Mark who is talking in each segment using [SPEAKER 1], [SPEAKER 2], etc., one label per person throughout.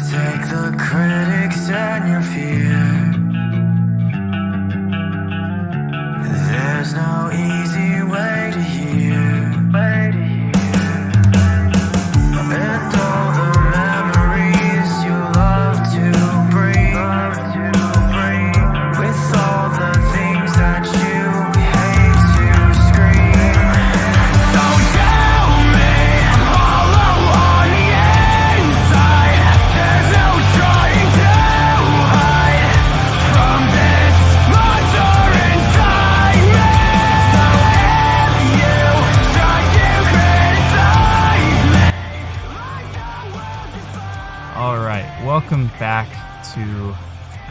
[SPEAKER 1] Take the critics and your fear. There's no easy way to hear. And all the memories you love to bring. With all the things that you hate to scream. So tell me, hollow on the inside. There's no trying to hide from this monster inside me. So if you try to criticize me.
[SPEAKER 2] All right, welcome back to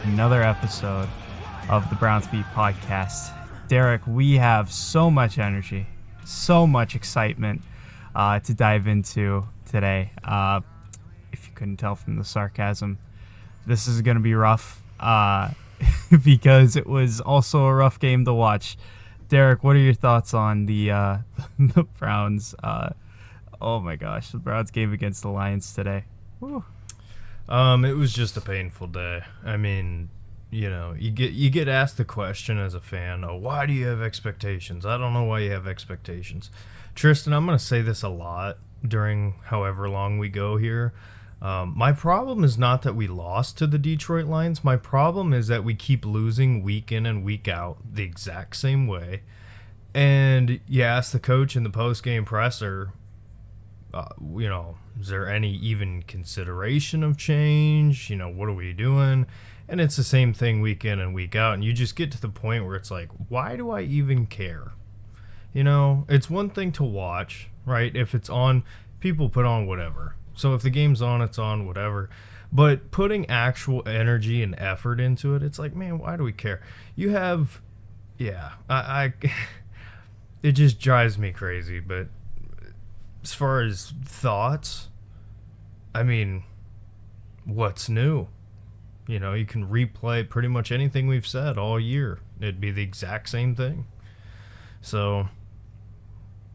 [SPEAKER 2] another episode of the Browns Beat Podcast. Derek, we have so much energy, so much excitement to dive into today. If you couldn't tell from the sarcasm, this is going to be rough because it was also a rough game to watch. Derek, what are your thoughts on the the Browns? Oh my gosh, the Browns game against the Lions today. Whew.
[SPEAKER 3] It was just a painful day. I mean, you know, you get asked the question as a fan, oh, why do you have expectations? I don't know why you have expectations. Tristan, I'm going to say this a lot during however long we go here. My problem is not that we lost to the Detroit Lions. My problem is that we keep losing week in and week out the exact same way. And you ask the coach in the post-game presser, you know, is there any even consideration of change? You know, what are we doing? And it's the same thing week in and week out. And you just get to the point where it's like, why do I even care? You know, it's one thing to watch, right? If it's on, people put on whatever. So if the game's on, it's on, whatever. But putting actual energy and effort into it, it's like, man, why do we care? You have, yeah, I it just drives me crazy. But as far as thoughts, I mean, what's new? You know, you can replay pretty much anything we've said all year. It'd be the exact same thing. So,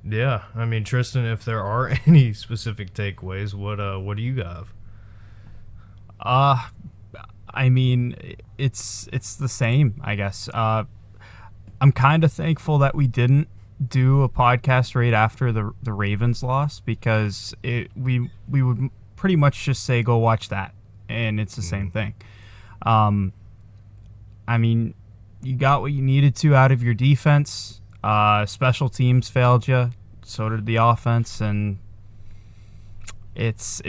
[SPEAKER 3] yeah, I mean, Tristan, if there are any specific takeaways, what do you have?
[SPEAKER 2] I mean, it's the same, I guess. I'm kind of thankful that we didn't do a podcast right after the Ravens loss, because we would pretty much just say go watch that, and it's the same thing. I mean, you got what you needed to out of your defense. Special teams failed you, so did the offense, and it's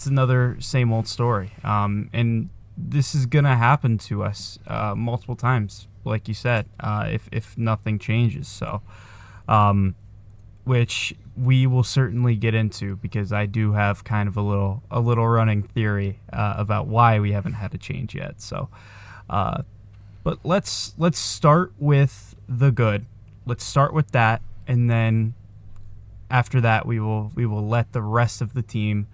[SPEAKER 2] another same old story. And this is gonna happen to us multiple times, like you said, if nothing changes. So, which we will certainly get into, because I do have kind of a little running theory about why we haven't had a change yet. So, but let's start with the good. Let's start with that, and then after that we will let the rest of the team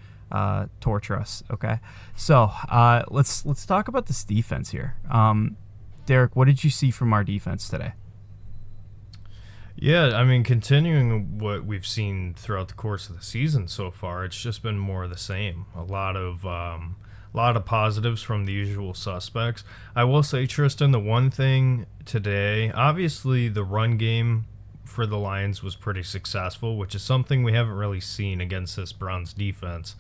[SPEAKER 2] torture us. Okay, so let's talk about this defense here. Derek, what did you see from our defense today?
[SPEAKER 3] Yeah, I mean, continuing what we've seen throughout the course of the season so far, it's just been more of the same. A lot of positives from the usual suspects. I will say, Tristan, the one thing today, obviously the run game for the Lions was pretty successful, which is something we haven't really seen against this Browns defense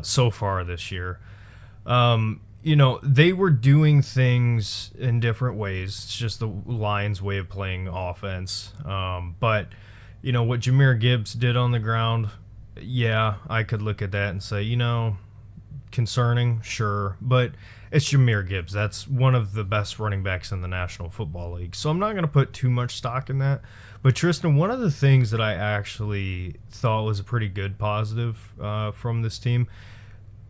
[SPEAKER 3] so far this year. You know, they were doing things in different ways. It's just the Lions' way of playing offense. But, you know, what Jahmyr Gibbs did on the ground, yeah, I could look at that and say, you know, concerning, sure. But it's Jahmyr Gibbs. That's one of the best running backs in the National Football League. So I'm not going to put too much stock in that. But, Tristan, one of the things that I actually thought was a pretty good positive from this team,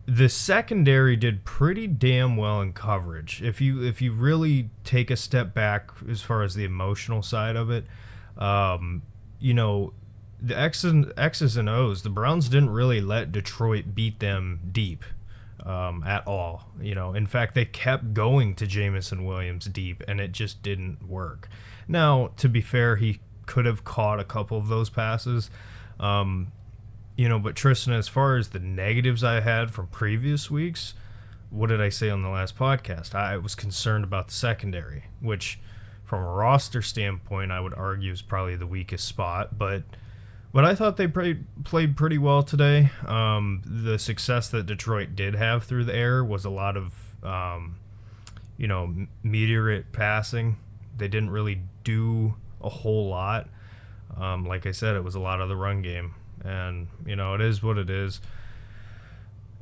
[SPEAKER 3] the secondary did pretty damn well in coverage. If you really take a step back as far as the emotional side of it, you know, the X's and O's, the Browns didn't really let Detroit beat them deep at all. You know, in fact, they kept going to Jamison Williams deep, and it just didn't work. Now, to be fair, he could have caught a couple of those passes. But Tristan, as far as the negatives I had from previous weeks, what did I say on the last podcast? I was concerned about the secondary, which from a roster standpoint, I would argue is probably the weakest spot. But I thought they played pretty well today. The success that Detroit did have through the air was a lot of, meteoric passing. They didn't really do a whole lot. Like I said, it was a lot of the run game. And, it is what it is.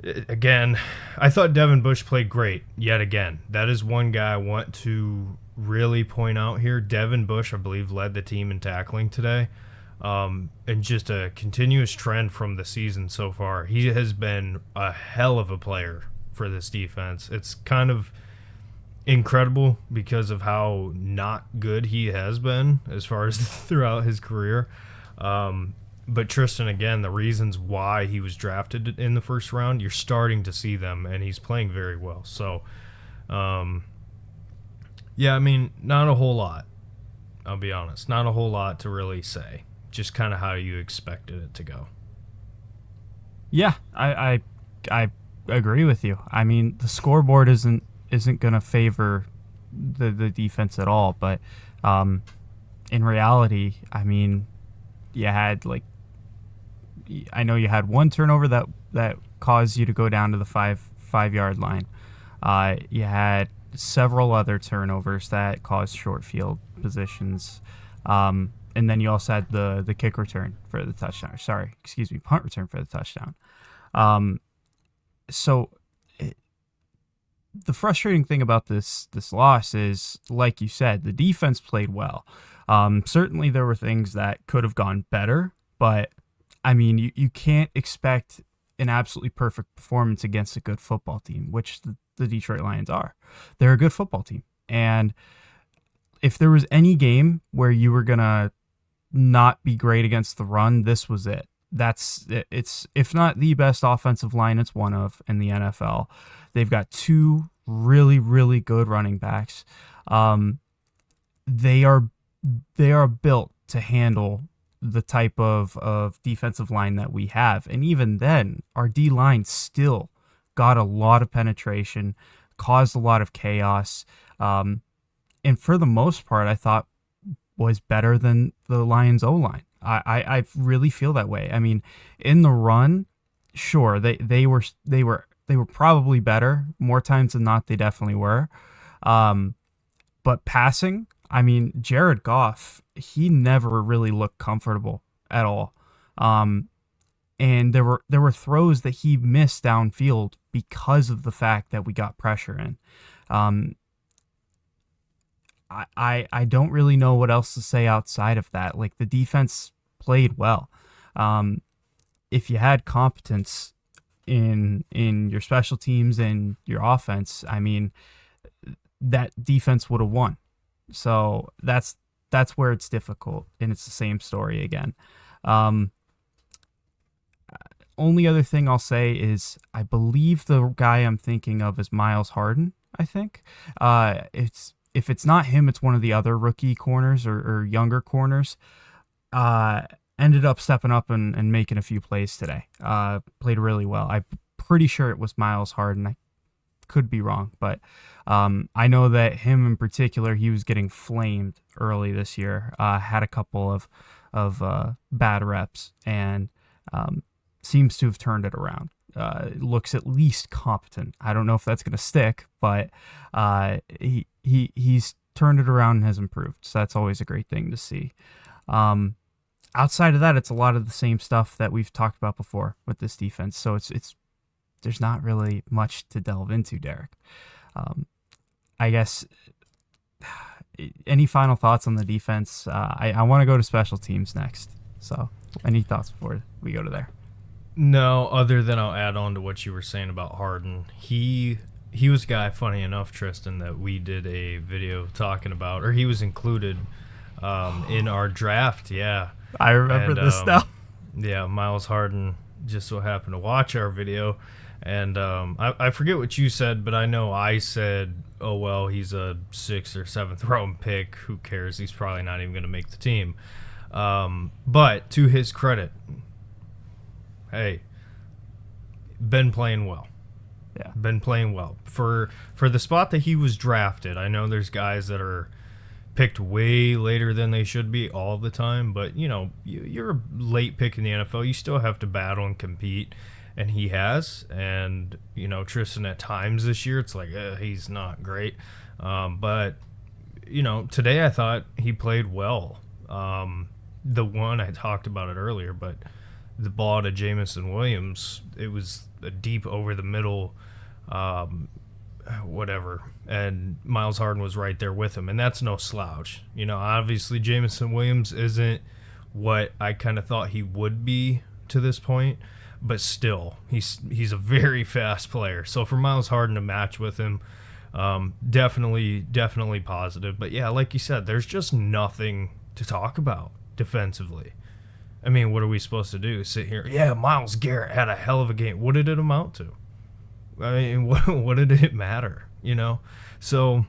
[SPEAKER 3] Again, I thought Devin Bush played great yet again. That is one guy I want to really point out here. Devin Bush, I believe, led the team in tackling today. And just a continuous trend from the season so far. He has been a hell of a player for this defense. It's kind of incredible because of how not good he has been as far as throughout his career. But Tristan, again, the reasons why he was drafted in the first round, you're starting to see them, and he's playing very well. So, not a whole lot. I'll be honest. Not a whole lot to really say. Just kind of how you expected it to go.
[SPEAKER 2] Yeah, I agree with you. I mean, the scoreboard isn't going to favor the defense at all, but in reality, I mean, you had I know you had one turnover that caused you to go down to the 5-yard line. You had several other turnovers that caused short field positions. And then you also had the kick return for the touchdown. Punt return for the touchdown. The frustrating thing about this loss is, like you said, the defense played well. Certainly there were things that could have gone better, but I mean, you can't expect an absolutely perfect performance against a good football team, which the Detroit Lions are. They're a good football team. And if there was any game where you were going to not be great against the run, this was it. It's if not the best offensive line it's one of in the NFL. They've got two really, really good running backs. They are built to handle the type of defensive line that we have. And even then, our D-line still got a lot of penetration, caused a lot of chaos, and for the most part, I thought was better than the Lions O-line. I really feel that way. I mean, in the run, sure, they were probably better. More times than not, they definitely were. But passing, I mean, Jared Goff, he never really looked comfortable at all. And there were throws that he missed downfield because of the fact that we got pressure in. I don't really know what else to say outside of that. Like, the defense played well. If you had competence in your special teams and your offense, I mean, that defense would have won. So that's where it's difficult, and it's the same story again. Only other thing I'll say is I believe the guy I'm thinking of is Miles Harden, I think. If it's not him, it's one of the other rookie corners or younger corners. Ended up stepping up and making a few plays today. Played really well. I'm pretty sure it was Miles Harden. I could be wrong, but I know that him in particular, he was getting flamed early this year. Had a couple of bad reps and seems to have turned it around. Looks at least competent. I don't know if that's going to stick, but he's turned it around and has improved. So that's always a great thing to see. Outside of that, it's a lot of the same stuff that we've talked about before with this defense. So it's there's not really much to delve into, Derek. I guess any final thoughts on the defense? I want to go to special teams next. So any thoughts before we go to there?
[SPEAKER 3] No, other than I'll add on to what you were saying about Harden. He was a guy, funny enough, Tristan, that we did a video talking about, or he was included in our draft. Yeah,
[SPEAKER 2] I remember this now.
[SPEAKER 3] Yeah, Miles Harden just so happened to watch our video, and I forget what you said, but I know I said, oh, well, he's a 6th or 7th round pick. Who cares? He's probably not even going to make the team. But to his credit, hey, been playing well.
[SPEAKER 2] Yeah.
[SPEAKER 3] Been playing well. For the spot that he was drafted, I know there's guys that are picked way later than they should be all the time, but, you're a late pick in the NFL. You still have to battle and compete, and he has. And, Tristan at times this year, it's like, he's not great. But, today I thought he played well. The one, I talked about it earlier, but the ball to Jamison Williams, it was a deep over the middle, whatever, and Miles Harden was right there with him, and that's no slouch. Obviously Jamison Williams isn't what I kind of thought he would be to this point, but still, he's a very fast player. So for Miles Harden to match with him, definitely positive. But yeah, like you said, there's just nothing to talk about defensively. I mean, what are we supposed to do? Sit here? Yeah, Myles Garrett had a hell of a game. What did it amount to? I mean, what did it matter? So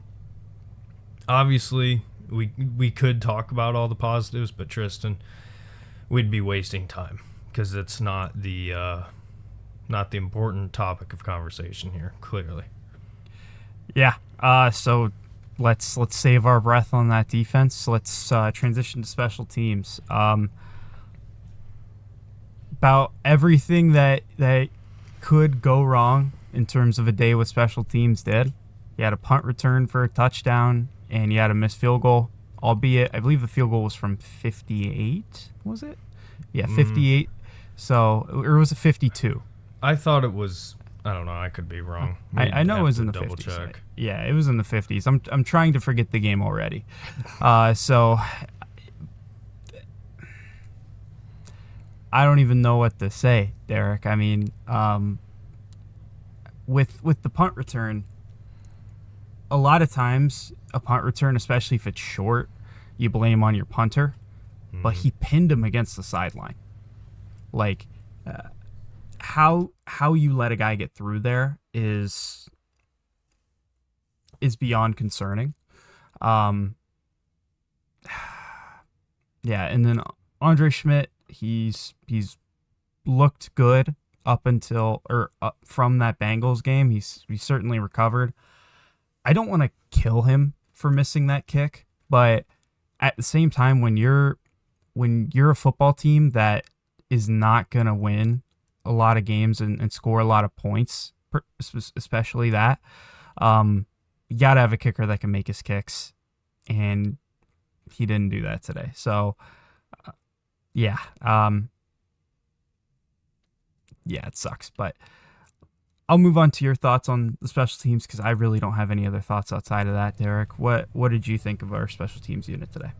[SPEAKER 3] obviously we could talk about all the positives, but Tristan, we'd be wasting time because it's not the important topic of conversation here. Clearly.
[SPEAKER 2] Yeah. So let's save our breath on that defense. Let's transition to special teams. About everything that could go wrong in terms of a day with special teams did. You had a punt return for a touchdown, and you had a missed field goal, albeit I believe the field goal was from 58, was it? Yeah, 58. So, or was it 52?
[SPEAKER 3] I thought it was, I don't know, I could be wrong.
[SPEAKER 2] I know it was in the 50s.
[SPEAKER 3] Check.
[SPEAKER 2] Yeah, it was in the 50s. I'm trying to forget the game already. So I don't even know what to say, Derek. I mean, with the punt return, a lot of times a punt return, especially if it's short, you blame on your punter, but he pinned him against the sideline. Like, how you let a guy get through there is beyond concerning. Yeah, and then Andre Schmidt, he's looked good from that Bengals game. He's certainly recovered. I don't want to kill him for missing that kick, but at the same time, when you're a football team that is not gonna win a lot of games and score a lot of points, especially that, you gotta have a kicker that can make his kicks, and he didn't do that today. So yeah, it sucks, but I'll move on to your thoughts on the special teams because I really don't have any other thoughts outside of that. Derek, what did you think of our special teams unit today?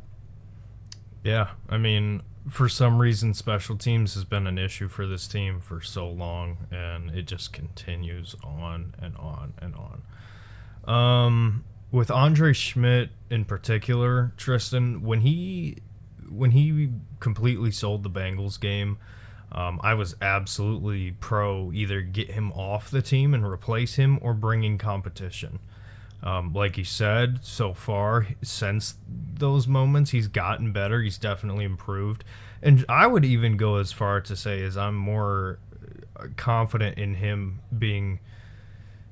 [SPEAKER 3] Yeah, I mean, for some reason, special teams has been an issue for this team for so long, and it just continues on and on and on. With Andre Schmidt in particular, Tristan, when he completely sold the Bengals game, I was absolutely pro either get him off the team and replace him or bring in competition. Like you said, so far, since those moments, he's gotten better. He's definitely improved. And I would even go as far to say as I'm more confident in him being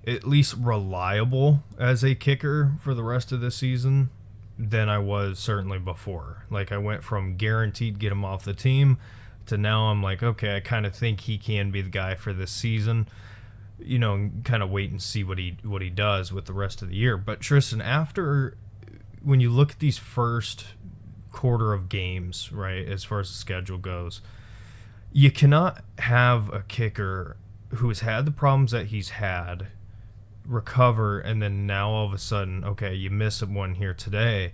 [SPEAKER 3] at least reliable as a kicker for the rest of the season than I was certainly before. Like, I went from guaranteed get him off the team to now I'm like, okay, I kind of think he can be the guy for this season, kind of wait and see what he does with the rest of the year. But Tristan, when you look at these first quarter of games, right, as far as the schedule goes, you cannot have a kicker who has had the problems that he's had recover, and then now all of a sudden, okay, you miss one here today.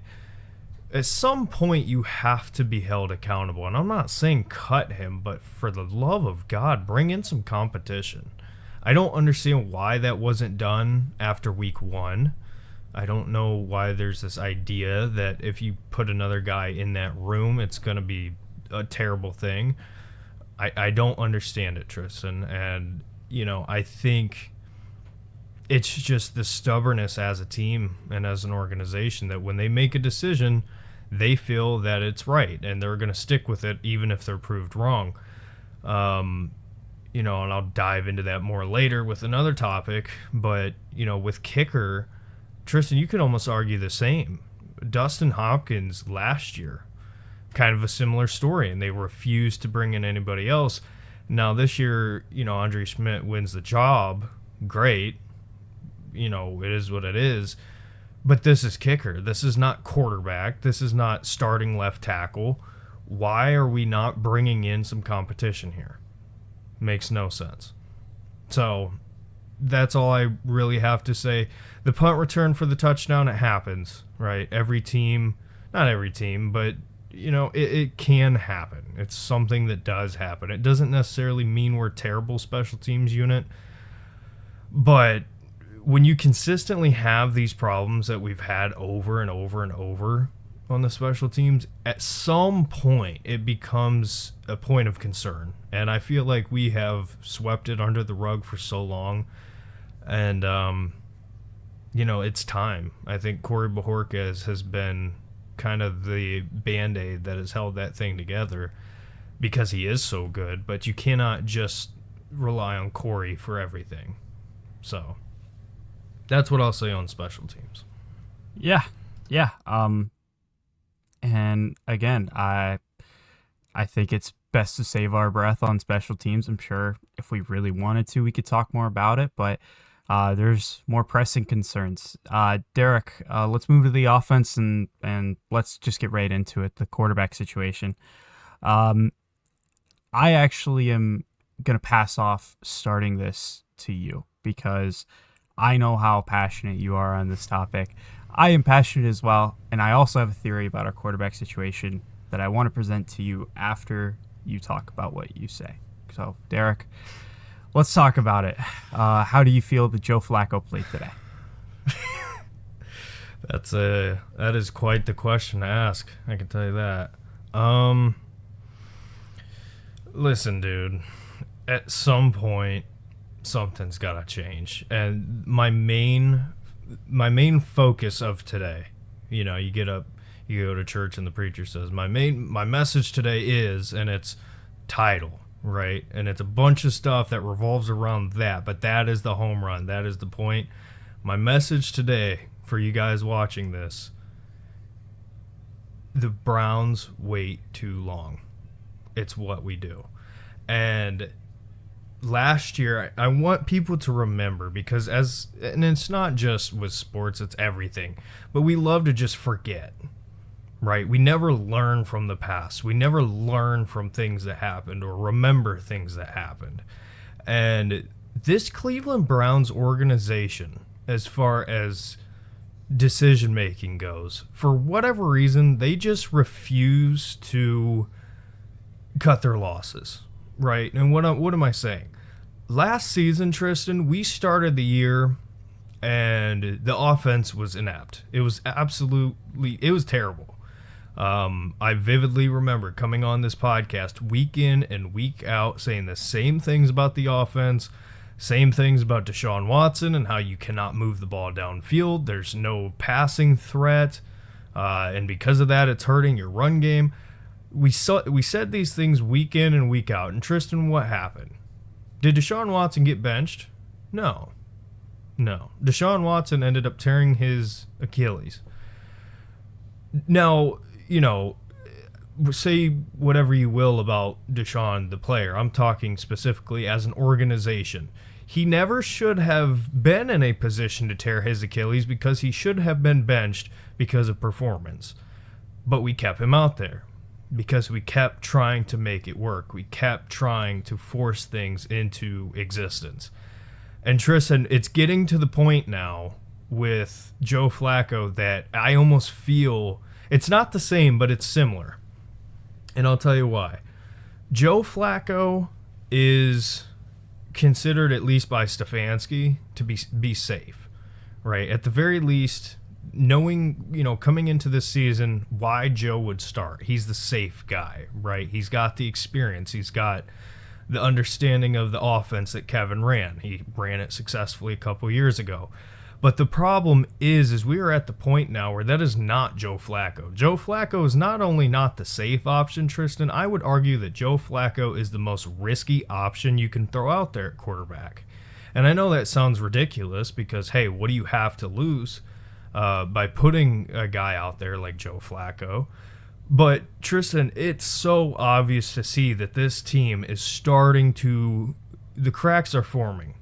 [SPEAKER 3] At some point, you have to be held accountable. And I'm not saying cut him, but for the love of God, bring in some competition. I don't understand why that wasn't done after week 1. I don't know why there's this idea that if you put another guy in that room, it's going to be a terrible thing. I don't understand it, Tristan. And, I think it's just the stubbornness as a team and as an organization that when they make a decision, they feel that it's right and they're going to stick with it even if they're proved wrong. and I'll dive into that more later with another topic, but, with kicker, Tristan, you could almost argue the same. Dustin Hopkins last year, kind of a similar story, and they refused to bring in anybody else. Now this year, Andre Schmidt wins the job. Great. It is what it is. But this is kicker. This is not quarterback. This is not starting left tackle. Why are we not bringing in some competition here? Makes no sense. So that's all I really have to say. The punt return for the touchdown, it happens, right? Every team, not every team, but, it can happen. It's something that does happen. It doesn't necessarily mean we're a terrible special teams unit, but when you consistently have these problems that we've had over and over and over on the special teams, at some point it becomes a point of concern. And I feel like we have swept it under the rug for so long. And, it's time. I think Corey Bajorquez has been kind of the Band-Aid that has held that thing together because he is so good. But you cannot just rely on Corey for everything. So that's what I'll say on special teams.
[SPEAKER 2] Yeah. And again, I think it's best to save our breath on special teams. I'm sure if we really wanted to, we could talk more about it, but there's more pressing concerns. Derek, let's move to the offense and let's just get right into it, the quarterback situation. I actually am going to pass off starting this to you because I know how passionate you are on this topic. I am passionate as well, and I also have a theory about our quarterback situation that I want to present to you after you talk about what you say. So, Derek, let's talk about it. How do you feel that Joe Flacco played today?
[SPEAKER 3] That is quite the question to ask. I can tell you that. Listen, dude. At some point, something's got to change. And my main focus of today, you get up, you go to church, and the preacher says, my message today is, and it's title, right? And it's a bunch of stuff that revolves around that, but that is the home run. That is the point. My message today for you guys watching this: the Browns wait too long. It's what we do. And last year, I want people to remember, because and it's not just with sports, it's everything, but we love to just forget, right? We never learn from the past. We never learn from things that happened or remember things that happened. And this Cleveland Browns organization, as far as decision making goes, for whatever reason, they just refuse to cut their losses, right? And what am I saying? Last season, Tristan, we started the year and the offense was inept. It was terrible. I vividly remember coming on this podcast week in and week out saying the same things about the offense, same things about Deshaun Watson and how you cannot move the ball downfield. There's no passing threat, and because of that, it's hurting your run game. We said these things week in and week out. And Tristan, what happened? Did Deshaun Watson get benched? No. Deshaun Watson ended up tearing his Achilles. Now, say whatever you will about Deshaun, the player. I'm talking specifically as an organization. He never should have been in a position to tear his Achilles because he should have been benched because of performance. But we kept him out there because we kept trying to make it work. We kept trying to force things into existence. And Tristan, it's getting to the point now with Joe Flacco that I almost feel it's not the same, but it's similar. And I'll tell you why. Joe Flacco is considered, at least by Stefanski, to be safe, right? At the very least, knowing, coming into this season, why Joe would start. He's the safe guy, right? He's got the experience. He's got the understanding of the offense that Kevin ran. He ran it successfully a couple years ago. But the problem is we are at the point now where that is not Joe Flacco. Joe Flacco is not only not the safe option, Tristan, I would argue that Joe Flacco is the most risky option you can throw out there at quarterback. And I know that sounds ridiculous because, hey, what do you have to lose by putting a guy out there like Joe Flacco? But, Tristan, it's so obvious to see that this team is starting to... The cracks are forming.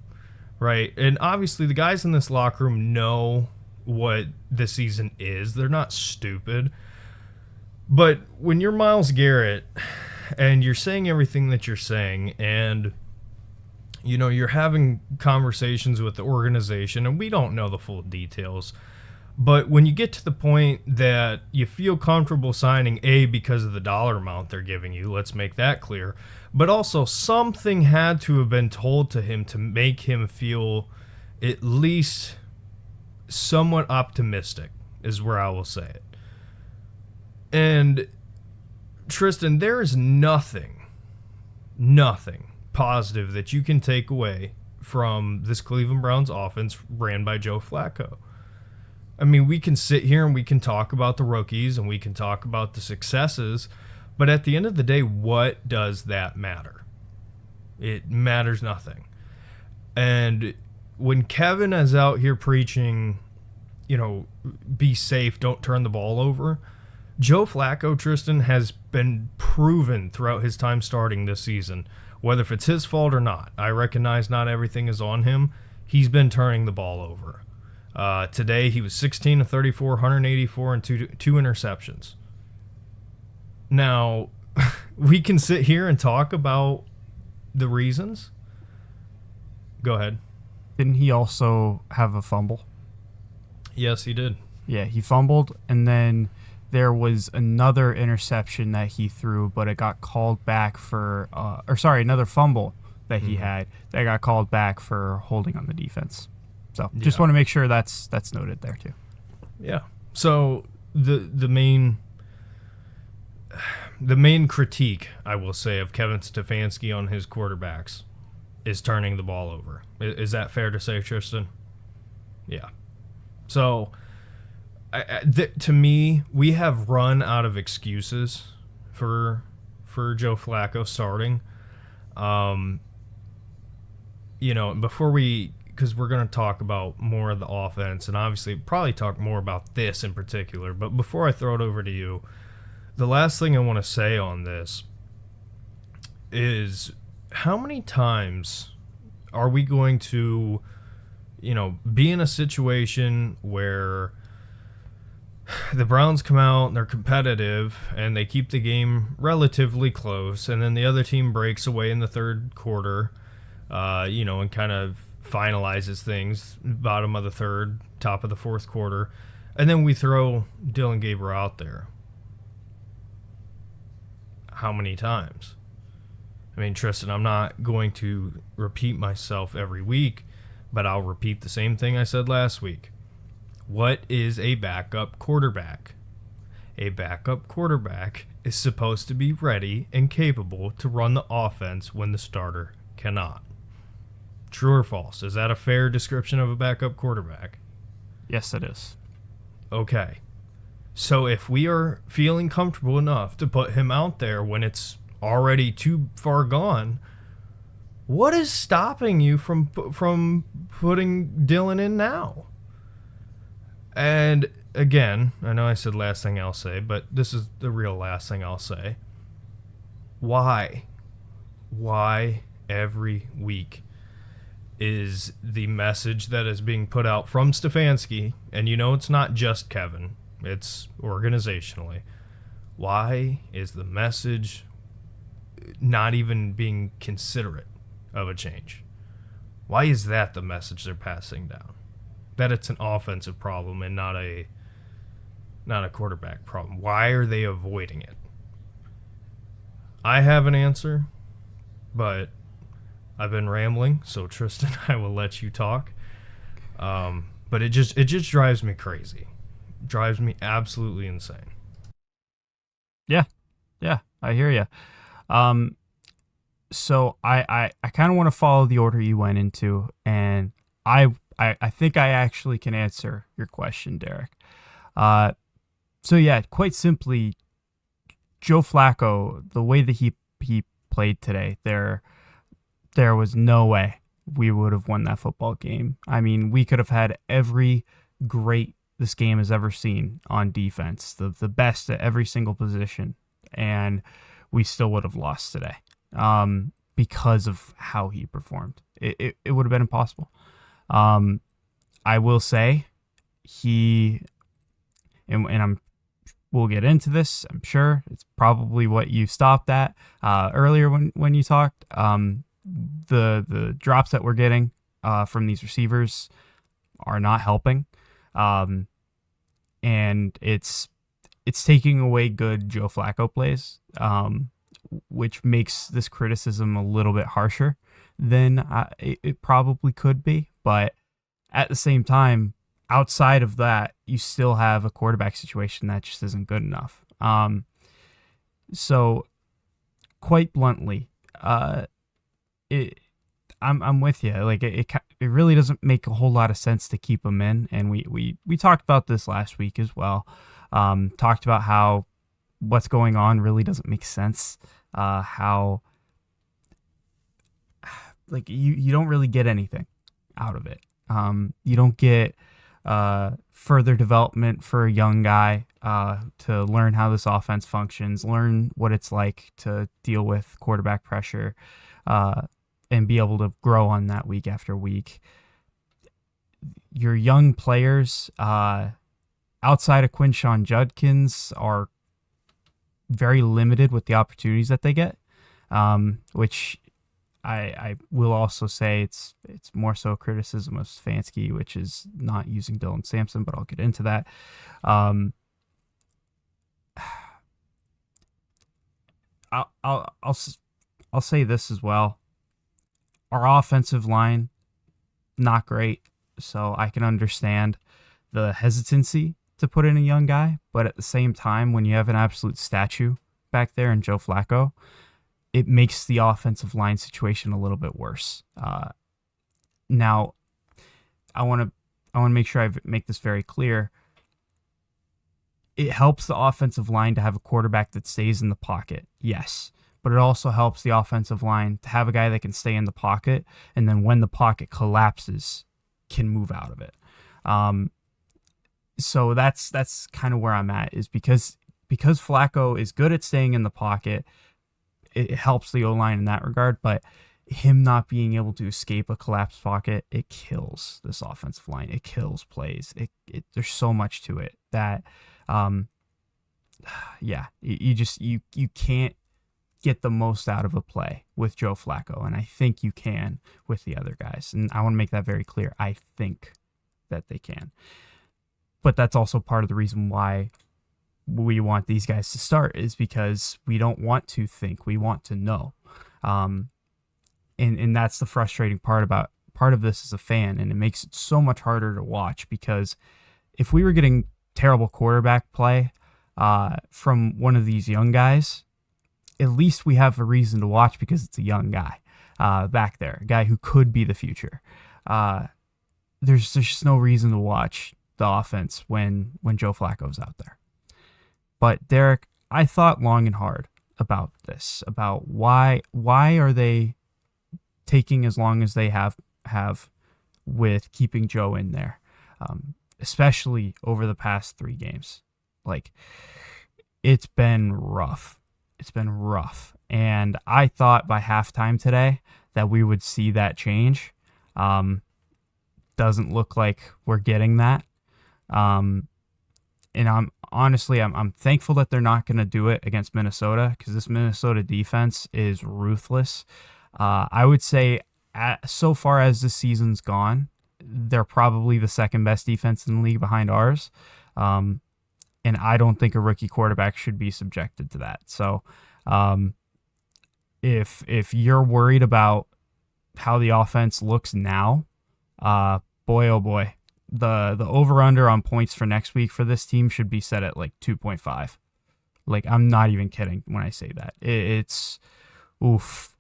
[SPEAKER 3] Right, and obviously the guys in this locker room know what the season is. They're not stupid. But when you're Myles Garrett and you're saying everything that you're saying and, you know, you're having conversations with the organization, and we don't know the full details, but when you get to the point that you feel comfortable signing A because of the dollar amount they're giving you, let's make that clear, but also something had to have been told to him to make him feel at least somewhat optimistic, is where I will say it. And Tristan, there is nothing positive that you can take away from this Cleveland Browns offense ran by Joe Flacco. I mean, we can sit here and we can talk about the rookies and we can talk about the successes, but at the end of the day, what does that matter? It matters nothing. And when Kevin is out here preaching, you know, be safe, don't turn the ball over, Joe Flacco, Tristan, has been proven throughout his time starting this season, whether if it's his fault or not. I recognize not everything is on him. He's been turning the ball over. Today, he was 16 of 34, 184, and two interceptions. Now, we can sit here and talk about the reasons. Go ahead.
[SPEAKER 2] Didn't he also have a fumble?
[SPEAKER 3] Yes, he did.
[SPEAKER 2] Yeah, he fumbled, and then there was another interception that he threw, but it got called back for, another fumble that he had that got called back for holding on the defense. So just want to make sure that's noted there too.
[SPEAKER 3] Yeah. So the main critique, I will say, of Kevin Stefanski on his quarterbacks is turning the ball over. Is that fair to say, Tristan? Yeah. So to me, we have run out of excuses for Joe Flacco starting. You know, because we're going to talk about more of the offense and obviously probably talk more about this in particular. But before I throw it over to you, the last thing I want to say on this is how many times are we going to, you know, be in a situation where the Browns come out and they're competitive and they keep the game relatively close, and then the other team breaks away in the third quarter, you know, and kind of finalizes things, bottom of the third, top of the fourth quarter, and then we throw Dylan Gabriel out there. How many times? I mean, Tristan, I'm not going to repeat myself every week, but I'll repeat the same thing I said last week. What is a backup quarterback? A backup quarterback is supposed to be ready and capable to run the offense when the starter cannot. True or false? Is that a fair description of a backup quarterback?
[SPEAKER 2] Yes, it is.
[SPEAKER 3] Okay. So if we are feeling comfortable enough to put him out there when it's already too far gone, what is stopping you from putting Dylan in now? And again, I know I said last thing I'll say, but this is the real last thing I'll say. Why? Why every week is the message that is being put out from Stefanski, and you know it's not just Kevin, it's organizationally. Why is the message not even being considerate of a change? Why is that the message they're passing down? That it's an offensive problem and not a quarterback problem. Why are they avoiding it? I have an answer, but I've been rambling, so Tristan, I will let you talk. But it just drives me crazy. Drives me absolutely insane.
[SPEAKER 2] Yeah, I hear you. So I kind of want to follow the order you went into, and I I think I actually can answer your question, Derek. So yeah, quite simply, Joe Flacco, the way that he played today, there was no way we would have won that football game. I mean, we could have had every great this game has ever seen on defense, the best at every single position, and we still would have lost today because of how he performed. It would have been impossible. I will say we'll get into this, I'm sure. It's probably what you stopped at earlier when you talked. The drops that we're getting from these receivers are not helping. And it's taking away good Joe Flacco plays, which makes this criticism a little bit harsher than it probably could be. But at the same time, outside of that, you still have a quarterback situation that just isn't good enough. So quite bluntly, I'm with you. Like it really doesn't make a whole lot of sense to keep him in, and we talked about this last week as well. Talked about how what's going on really doesn't make sense. How like you don't really get anything out of it. You don't get further development for a young guy to learn how this offense functions, learn what it's like to deal with quarterback pressure, and be able to grow on that week after week. Your young players outside of Quinshon, Judkins are very limited with the opportunities that they get, which I will also say it's more so a criticism of Stefanski, which is not using Dylan Sampson, but I'll get into that. I'll say this as well. Our offensive line, not great, so I can understand the hesitancy to put in a young guy, but at the same time, when you have an absolute statue back there in Joe Flacco, it makes the offensive line situation a little bit worse. Now, I want to make sure I make this very clear. It helps the offensive line to have a quarterback that stays in the pocket, yes. But it also helps the offensive line to have a guy that can stay in the pocket, and then when the pocket collapses, can move out of it. So that's kind of where I'm at, is because Flacco is good at staying in the pocket, it helps the O-line in that regard, but him not being able to escape a collapsed pocket, it kills this offensive line. It kills plays. There's so much to it that, you can't get the most out of a play with Joe Flacco, and I think you can with the other guys. And I want to make that very clear. I think that they can. But that's also part of the reason why we want these guys to start, is because we don't want to think, we want to know. And that's the frustrating part of this as a fan, and it makes it so much harder to watch, because if we were getting terrible quarterback play from one of these young guys, at least we have a reason to watch, because it's a young guy back there, a guy who could be the future. There's just no reason to watch the offense when Joe Flacco's out there. But Derek, I thought long and hard about this, about why are they taking as long as they have with keeping Joe in there, especially over the past 3 games. Like, it's been rough. It's been rough. And I thought by halftime today that we would see that change. Doesn't look like we're getting that. And I'm thankful that they're not going to do it against Minnesota, because this Minnesota defense is ruthless. I would say so far as this season's gone, they're probably the second best defense in the league behind ours. And I don't think a rookie quarterback should be subjected to that. So if you're worried about how the offense looks now, boy, oh boy, the over-under on points for next week for this team should be set at like 2.5. Like, I'm not even kidding when I say that. It's oof.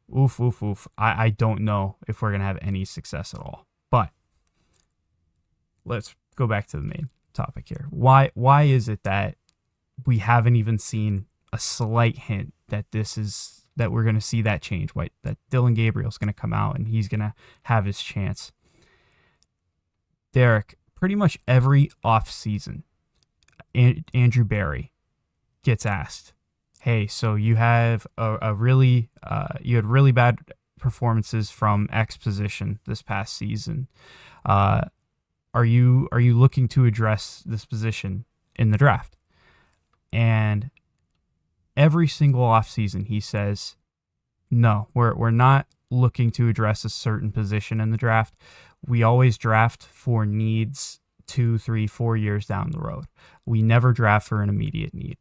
[SPEAKER 2] I don't know if we're going to have any success at all. But let's go back to the main topic here. Why is it that we haven't even seen a slight hint that we're going to see that change? That Dillon Gabriel's going to come out and he's going to have his chance. Derek, pretty much every offseason, Andrew Berry gets asked, hey, so you have you had really bad performances from X position this past season. Are you looking to address this position in the draft? And every single offseason he says, no, we're not looking to address a certain position in the draft. We always draft for needs 2, 3, 4 years down the road. We never draft for an immediate need.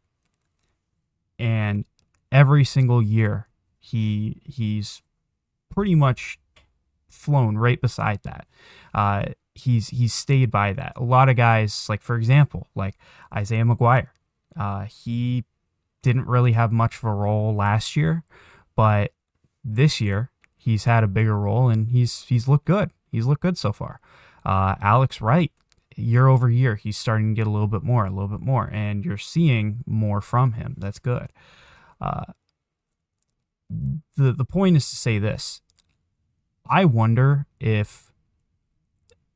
[SPEAKER 2] And every single year he's pretty much flown right beside that. He's stayed by that. A lot of guys, like for example, like Isaiah McGuire, he didn't really have much of a role last year, but this year he's had a bigger role and he's looked good. He's looked good so far. Alex Wright, year over year, he's starting to get a little bit more, and you're seeing more from him. That's good. The point is to say this. I wonder if,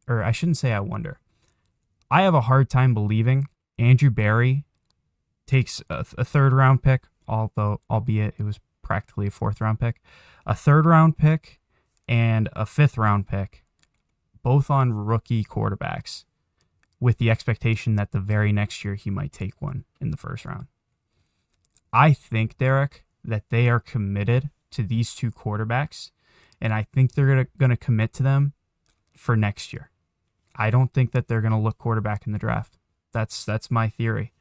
[SPEAKER 2] or I shouldn't say I wonder. I have a hard time believing Andrew Berry takes a third round pick, albeit it was practically a fourth round pick, a third round pick, and a fifth round pick, both on rookie quarterbacks, with the expectation that the very next year he might take one in the first round. I think, Derek, that they are committed to these two quarterbacks, and I think they're going to commit to them for next year. I don't think that they're going to look quarterback in the draft. That's my theory.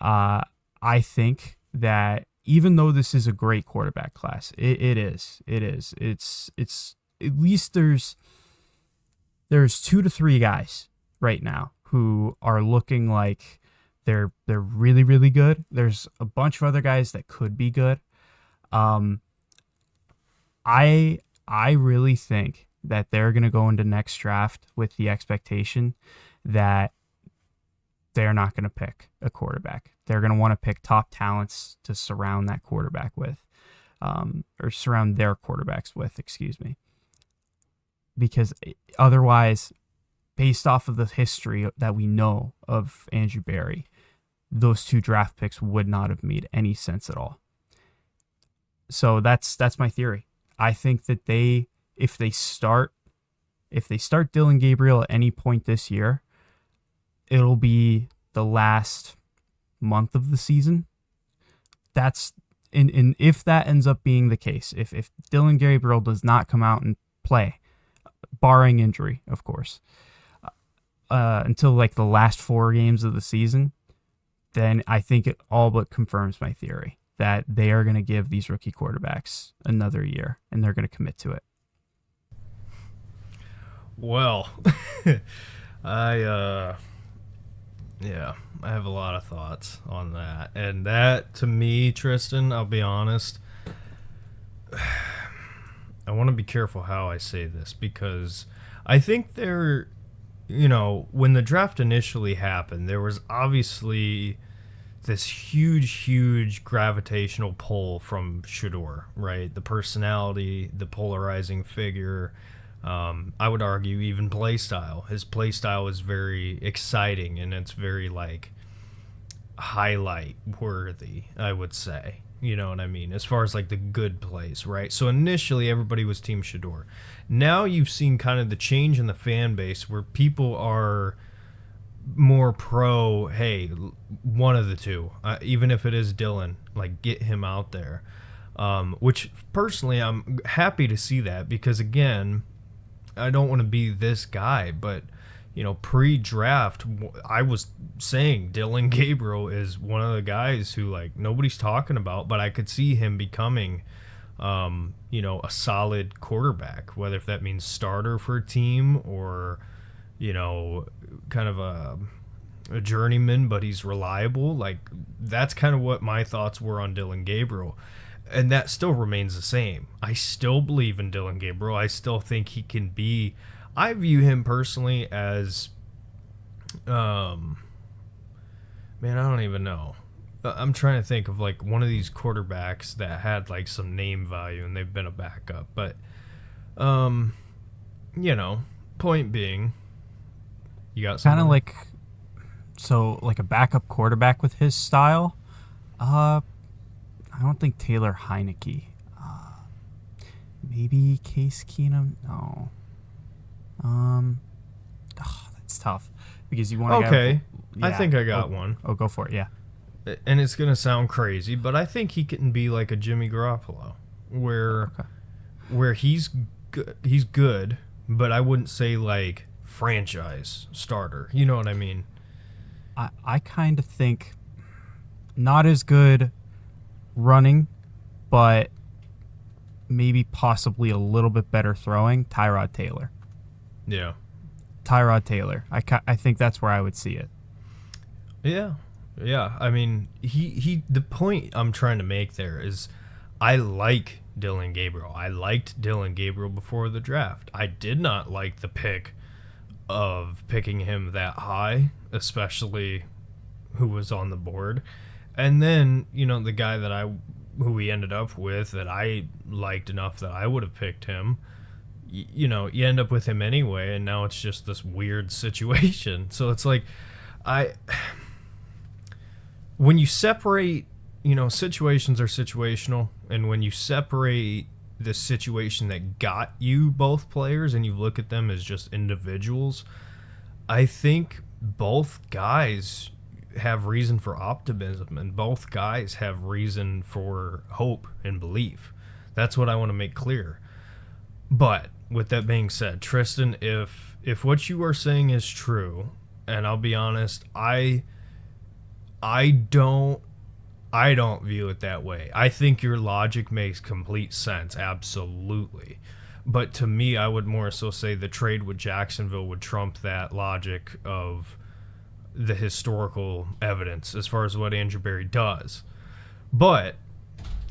[SPEAKER 2] I think that even though this is a great quarterback class, it is. It's at least there's 2 to 3 guys right now who are looking like they're really, really good. There's a bunch of other guys that could be good. I really think that they're going to go into next draft with the expectation that they're not going to pick a quarterback. They're going to want to pick top talents to surround that quarterback with, or surround their quarterbacks with, excuse me. Because otherwise, based off of the history that we know of Andrew Berry, those 2 draft picks would not have made any sense at all. So that's my theory. I think that if they start Dillon Gabriel at any point this year, it'll be the last month of the season. That's and if that ends up being the case, if Dillon Gabriel does not come out and play, barring injury, of course, until like the last 4 games of the season, then I think it all but confirms my theory that they are going to give these rookie quarterbacks another year and they're going to commit to it.
[SPEAKER 3] Well, I have a lot of thoughts on that. And that, to me, Tristan, I'll be honest, I want to be careful how I say this, because I think when the draft initially happened, there was obviously this huge gravitational pull from Shedeur, right? The personality, the polarizing figure, I would argue even play style. His play style is very exciting and it's very like highlight worthy, I would say. You know what I mean? As far as like the good plays, right? So initially everybody was Team Shedeur. Now you've seen kind of the change in the fan base where people are more pro, hey, one of the two, even if it is Dillon, like get him out there. Which personally I'm happy to see that, because again, I don't want to be this guy, but pre-draft, I was saying Dillon Gabriel is one of the guys who like nobody's talking about, but I could see him becoming, a solid quarterback, whether if that means starter for a team or, kind of a journeyman, but he's reliable. Like that's kind of what my thoughts were on Dillon Gabriel. And that still remains the same. I still believe in Dillon Gabriel. I still think he can be. I view him personally as Man, I don't even know. I'm trying to think of like one of these quarterbacks that had like some name value and they've been a backup. But, point being, you got
[SPEAKER 2] Kind of
[SPEAKER 3] somebody?
[SPEAKER 2] like a backup quarterback with his style. I don't think Taylor Heineke. Maybe Case Keenum. No. That's tough because you want to.
[SPEAKER 3] Okay.
[SPEAKER 2] Yeah.
[SPEAKER 3] I think I got one.
[SPEAKER 2] Oh, go for it. Yeah.
[SPEAKER 3] And it's going to sound crazy, but I think he can be like a Jimmy Garoppolo where he's good, but I wouldn't say like franchise starter. You know what I mean?
[SPEAKER 2] I kind of think not as good running, but maybe possibly a little bit better throwing. Tyrod Taylor.
[SPEAKER 3] Yeah.
[SPEAKER 2] Tyrod Taylor. I think that's where I would see it.
[SPEAKER 3] Yeah. Yeah. I mean, the point I'm trying to make there is I like Dylan Gabriel. I liked Dylan Gabriel before the draft. I did not like the pick of picking him that high, especially who was on the board. And then, the guy who we ended up with that I liked enough that I would have picked him, you end up with him anyway, and now it's just this weird situation. So it's like, when you separate, situations are situational, and when you separate the situation that got you both players and you look at them as just individuals, I think both guys have reason for optimism and both guys have reason for hope and belief. That's what I want to make clear. But with that being said, Tristan, if what you are saying is true, and I'll be honest, I don't view it that way. I think your logic makes complete sense, absolutely. But to me, I would more so say the trade with Jacksonville would trump that logic of the historical evidence as far as what Andrew Berry does. But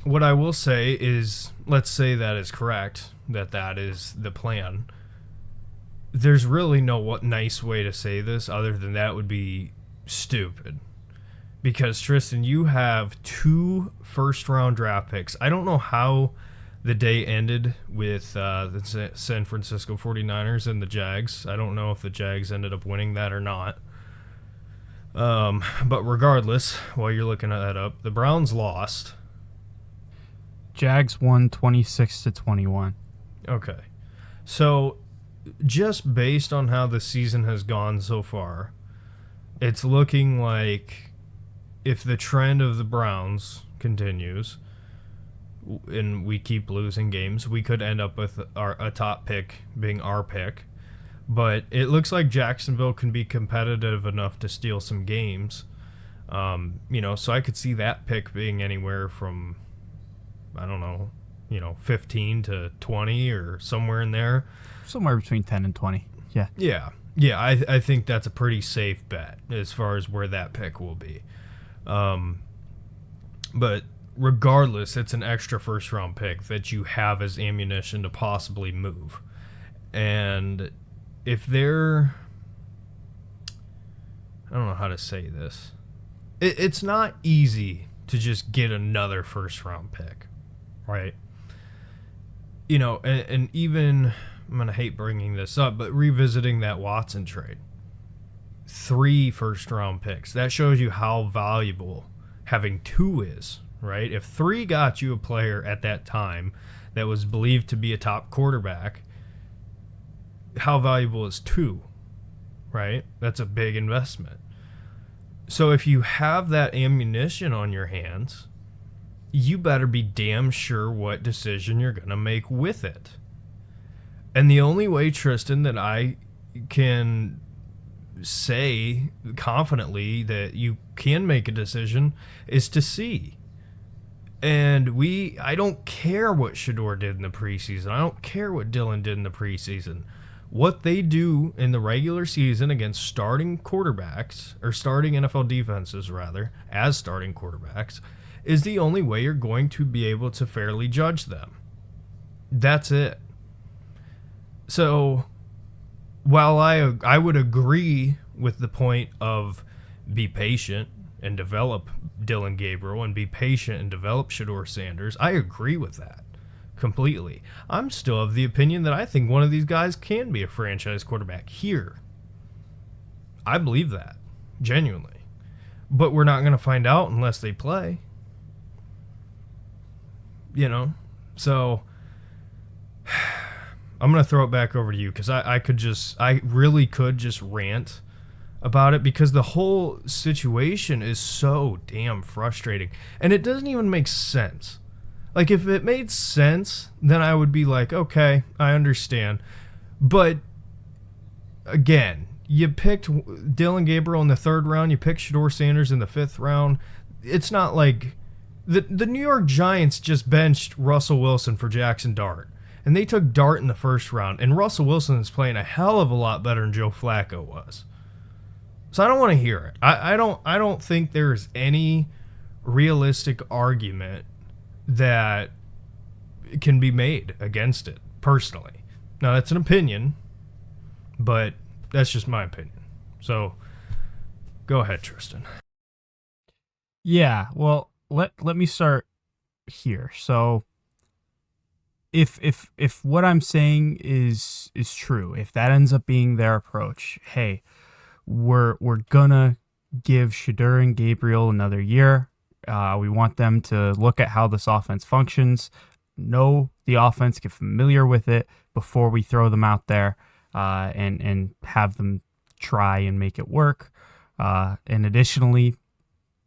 [SPEAKER 3] what I will say is, let's say that is correct, that is the plan. There's really no nice way to say this other than that would be stupid. Because, Tristan, you have 2 first-round draft picks. I don't know how the day ended with the San Francisco 49ers and the Jags. I don't know if the Jags ended up winning that or not. But regardless, while you're looking that up, the Browns lost.
[SPEAKER 2] Jags won 26-21.
[SPEAKER 3] Okay. So, just based on how the season has gone so far, it's looking like if the trend of the Browns continues and we keep losing games, we could end up with a top pick being our pick. But it looks like Jacksonville can be competitive enough to steal some games. So I could see that pick being anywhere from, I don't know, 15 to 20 or somewhere in there.
[SPEAKER 2] Somewhere between 10 and 20. Yeah.
[SPEAKER 3] Yeah, I think that's a pretty safe bet as far as where that pick will be. But regardless, it's an extra first-round pick that you have as ammunition to possibly move. And if they're... I don't know how to say this. It's not easy to just get another first-round pick, right? And even... I'm going to hate bringing this up, but revisiting that Watson trade. 3 first-round picks. That shows you how valuable having 2 is, right? If 3 got you a player at that time that was believed to be a top quarterback, how valuable is 2, right? That's a big investment. So if you have that ammunition on your hands, you better be damn sure what decision you're going to make with it. And the only way, Tristan, that I can say confidently that you can make a decision is to see. And I don't care what Shedeur did in the preseason. I don't care what Dylan did in the preseason. What they do in the regular season against starting quarterbacks, or starting NFL defenses rather, as starting quarterbacks, is the only way you're going to be able to fairly judge them. That's it. So, while I would agree with the point of be patient and develop Dylan Gabriel and be patient and develop Shedeur Sanders, I agree with that completely. I'm still of the opinion that I think one of these guys can be a franchise quarterback here. I believe that, genuinely. But we're not going to find out unless they play. You know? So I'm going to throw it back over to you because I really could just rant about it because the whole situation is so damn frustrating. And it doesn't even make sense. Like, if it made sense, then I would be like, okay, I understand. But, again, you picked Dylan Gabriel in the 3rd round, you picked Shedeur Sanders in the 5th round. It's not like the New York Giants just benched Russell Wilson for Jackson Dart. And they took Dart in the 1st round. And Russell Wilson is playing a hell of a lot better than Joe Flacco was. So I don't want to hear it. I don't think there's any realistic argument that can be made against it, personally. Now, that's an opinion, but that's just my opinion. So, go ahead, Tristan.
[SPEAKER 2] Yeah, well, let me start here. So, if what I'm saying is true, if that ends up being their approach, hey, we're gonna give Shedeur and Gabriel another year. We want them to look at how this offense functions, know the offense, get familiar with it before we throw them out there, and have them try and make it work. And additionally,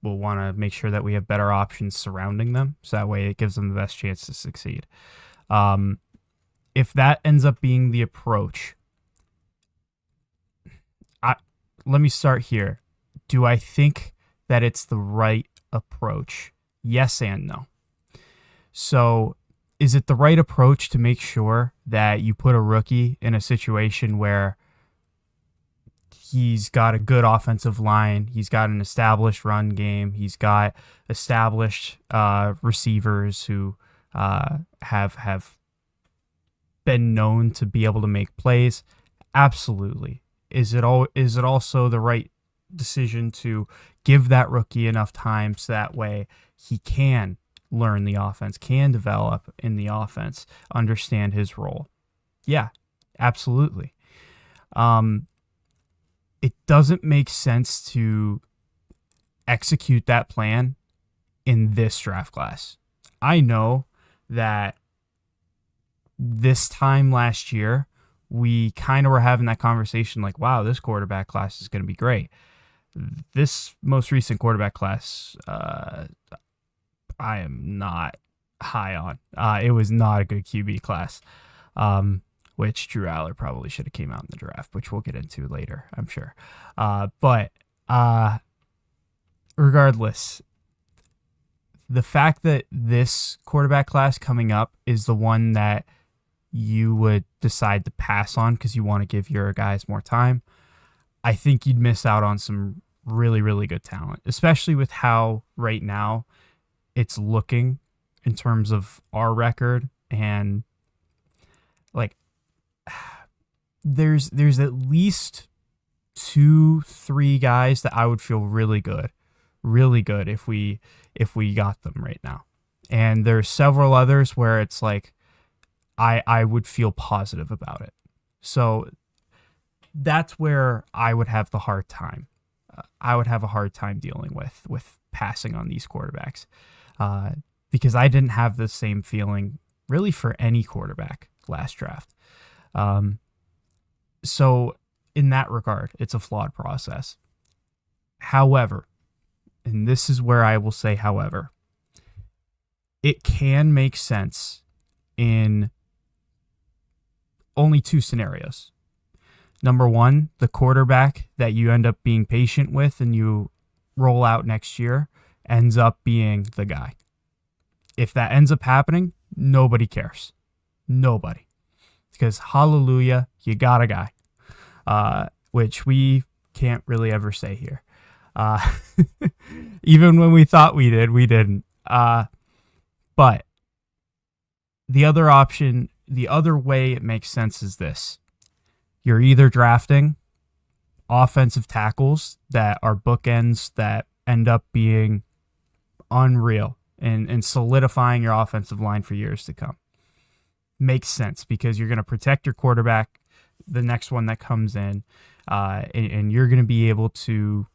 [SPEAKER 2] we'll want to make sure that we have better options surrounding them, so that way it gives them the best chance to succeed. If that ends up being the approach, let me start here. Do I think that it's the right approach? Yes and no. So, is it the right approach to make sure that you put a rookie in a situation where he's got a good offensive line, he's got an established run game, he's got established receivers who have been known to be able to make plays? Absolutely. Is it also the right decision to give that rookie enough time so that way he can learn the offense, can develop in the offense, understand his role? Yeah, absolutely. It doesn't make sense to execute that plan in this draft class. I know that this time last year, we kind of were having that conversation like, wow, this quarterback class is going to be great. This most recent quarterback class, I am not high on. It was not a good QB class, which Drew Aller probably should have came out in the draft, which we'll get into later, I'm sure. But regardless, the fact that this quarterback class coming up is the one that you would decide to pass on because you want to give your guys more time, I think you'd miss out on some really, really good talent, especially with how right now it's looking in terms of our record. And like, there's at least 2-3 guys that I would feel really good if we got them right now. And there's several others where it's like, I would feel positive about it. So that's where I would have the hard time. I would have a hard time dealing with passing on these quarterbacks because I didn't have the same feeling really for any quarterback last draft. So in that regard, it's a flawed process. However, and this is where I will say however, it can make sense in only 2 scenarios. Number one, the quarterback that you end up being patient with and you roll out next year ends up being the guy. If that ends up happening, nobody cares. Nobody. Because hallelujah, you got a guy. Which we can't really ever say here. Even when we thought we did, we didn't. But the other option, the other way it makes sense is this. you're either drafting offensive tackles that are bookends that end up being unreal and solidifying your offensive line for years to come. Makes sense because you're going to protect your quarterback, the next one that comes in, and you're going to be able to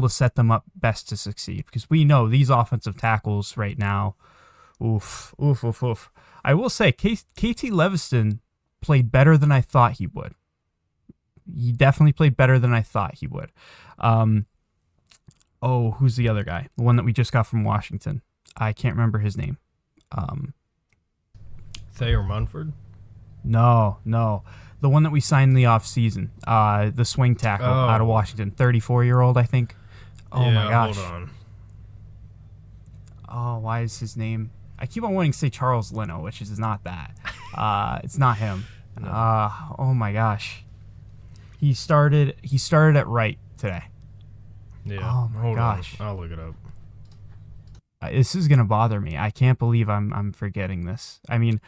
[SPEAKER 2] set them up best to succeed, because we know these offensive tackles right now, oof. I will say KT Leviston played better than I thought he would. He definitely played better than I thought he would. Who's the other guy? The one that we just got from Washington. I can't remember his name.
[SPEAKER 3] Thayer Munford?
[SPEAKER 2] No. The one that we signed in the offseason. The swing tackle out of Washington. 34-year-old, I think. Oh, my gosh.
[SPEAKER 3] Hold on.
[SPEAKER 2] Oh, why is his name? I keep on wanting to say Charles Leno, which is not that. It's not him.
[SPEAKER 3] No.
[SPEAKER 2] Oh, my gosh. He started at right today.
[SPEAKER 3] Yeah.
[SPEAKER 2] Oh my gosh.
[SPEAKER 3] I'll look it up.
[SPEAKER 2] This is gonna bother me. I can't believe I'm forgetting this. I mean,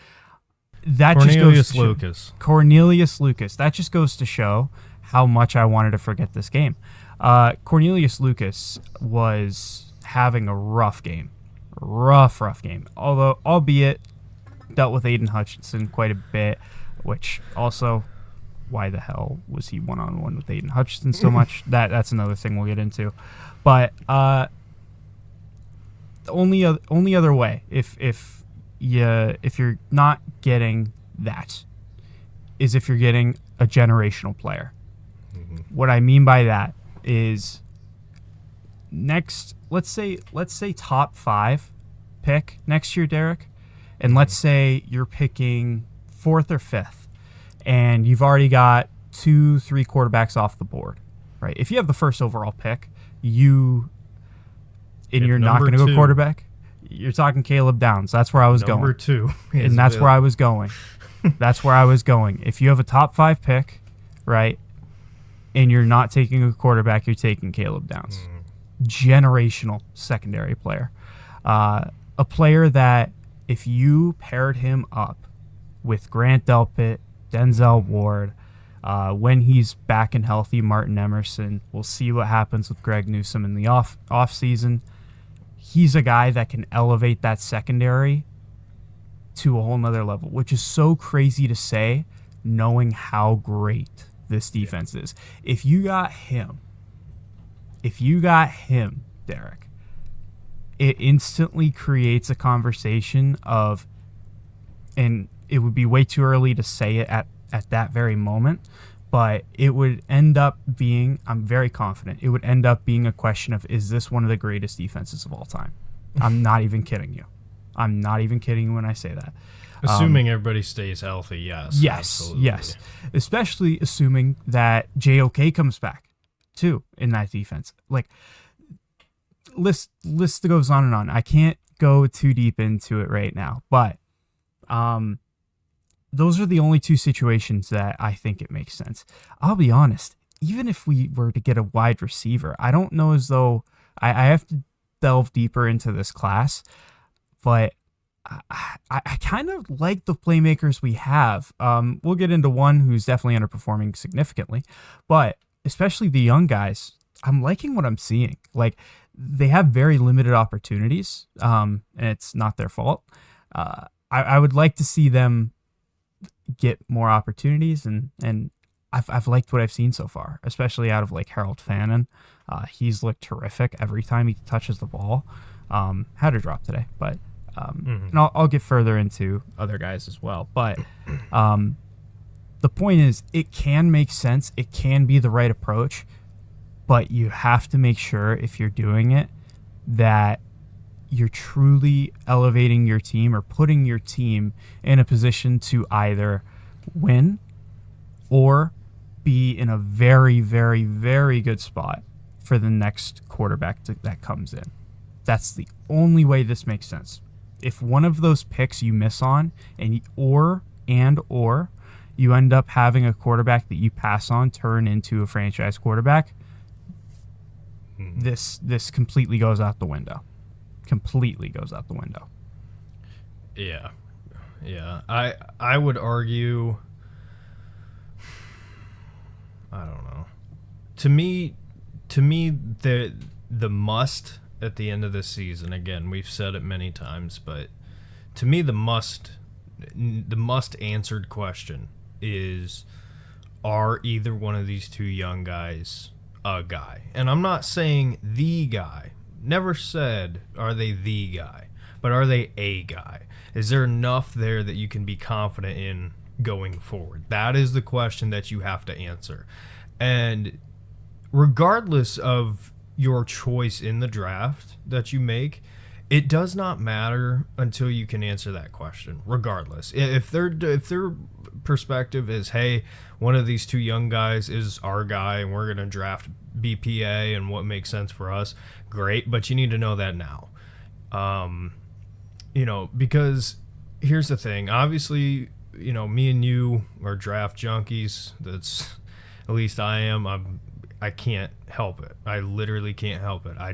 [SPEAKER 2] that
[SPEAKER 3] Cornelius
[SPEAKER 2] just goes to
[SPEAKER 3] Lucas.
[SPEAKER 2] Cornelius Lucas. That just goes to show how much I wanted to forget this game. Cornelius Lucas was having a rough game. Rough game. Although, albeit, dealt with Aiden Hutchinson quite a bit, which also, why the hell was he one-on-one with Aiden Hutchinson so much? That's another thing we'll get into. But the only other way, if you're not getting that, is if you're getting a generational player. Mm-hmm. What I mean by that is next, let's say top 5 pick next year, Derek, and let's say you're picking 4th or 5th. And you've already got 2-3 quarterbacks off the board, right? If you have the first overall pick, you're not going to go quarterback, you're talking Caleb Downs. That's where I was going.
[SPEAKER 3] Number 2.
[SPEAKER 2] And that's where I was going. That's where I was going. If you have a top 5 pick, right, and you're not taking a quarterback, you're taking Caleb Downs. Generational secondary player. A player that if you paired him up with Grant Delpit, Denzel Ward, when he's back and healthy, Martin Emerson. We'll see what happens with Greg Newsome in the off season. He's a guy that can elevate that secondary to a whole nother level, which is so crazy to say, knowing how great this defense is. If you got him, Derek, it instantly creates a conversation of, and it would be way too early to say it at that very moment, but it would end up being, I'm very confident, it would end up being a question of, is this one of the greatest defenses of all time? I'm not even kidding you. I'm not even kidding you when I say that.
[SPEAKER 3] Assuming everybody stays healthy, yes. Absolutely.
[SPEAKER 2] Yes. Especially assuming that JOK comes back, too, in that defense. Like, list goes on and on. I can't go too deep into it right now, but those are the only 2 situations that I think it makes sense. I'll be honest, even if we were to get a wide receiver, I don't know as though I have to delve deeper into this class, but I kind of like the playmakers we have. We'll get into one who's definitely underperforming significantly, but especially the young guys, I'm liking what I'm seeing. Like, they have very limited opportunities, and it's not their fault. I would like to see them get more opportunities, and I've liked what I've seen so far, especially out of like Harold Fannin. He's looked terrific every time he touches the ball. Had a drop today, but and I'll get further into other guys as well. But the point is, it can make sense. It can be the right approach, but you have to make sure, if you're doing it, that you're truly elevating your team or putting your team in a position to either win or be in a very, very, very good spot for the next quarterback that comes in. That's the only way this makes sense. If one of those picks you miss on, or you end up having a quarterback that you pass on turn into a franchise quarterback, this completely goes out the window.
[SPEAKER 3] Yeah. I would argue I don't know. To me, the must at the end of the season. Again, we've said it many times, but to me, the must answered question is: are either one of these two young guys a guy? And I'm not saying the guy. Never said are they the guy, but are they a guy? Is there enough there that you can be confident in going forward? That is the question that you have to answer. And regardless of your choice in the draft that you make, it does not matter until you can answer that question. Regardless, if their perspective is, hey, one of these two young guys is our guy and we're gonna draft BPA and what makes sense for us, great. But you need to know that now, because here's the thing. Obviously, me and you are draft junkies. That's, at least I am. I can't help it. I literally can't help it. I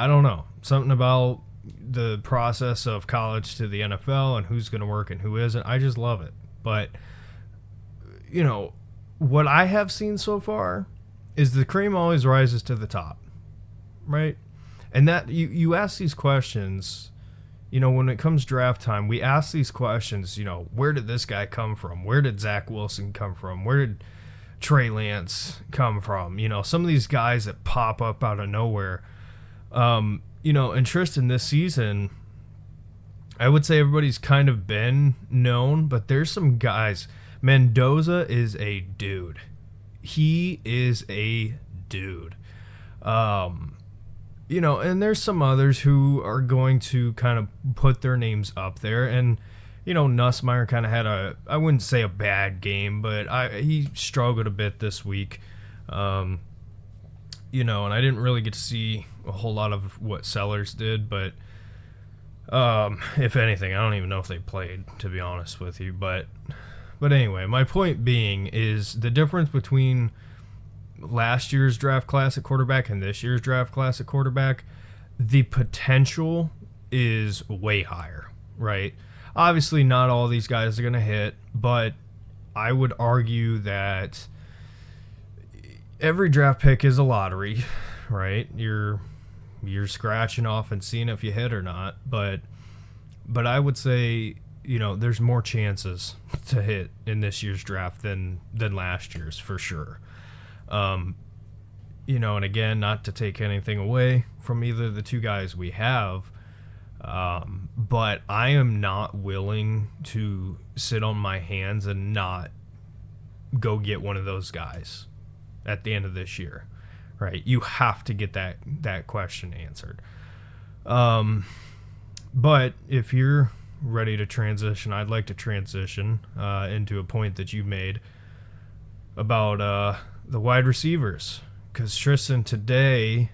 [SPEAKER 3] don't know. Something about the process of college to the NFL and who's going to work and who isn't. I just love it. But, what I have seen so far is the cream always rises to the top, right? And that you ask these questions, when it comes draft time, we ask these questions, where did this guy come from? Where did Zach Wilson come from? Where did Trey Lance come from? Some of these guys that pop up out of nowhere. And Tristan, this season, I would say everybody's kind of been known, but there's some guys. Mendoza is a dude. He is a dude. And there's some others who are going to kind of put their names up there. And, Nussmeier kind of had I wouldn't say a bad game, but he struggled a bit this week. And I didn't really get to see a whole lot of what Sellers did, but if anything, I don't even know if they played, to be honest with you. But anyway, my point being is the difference between last year's draft class at quarterback and this year's draft class at quarterback, the potential is way higher, right? Obviously, not all these guys are going to hit, but I would argue that every draft pick is a lottery, right? You're scratching off and seeing if you hit or not, but I would say, there's more chances to hit in this year's draft than last year's, for sure. And again, not to take anything away from either of the two guys we have, but I am not willing to sit on my hands and not go get one of those guys at the end of this year, right? You have to get that question answered. But if you're ready to transition, I'd like to transition into a point that you made about the wide receivers, because Tristan, today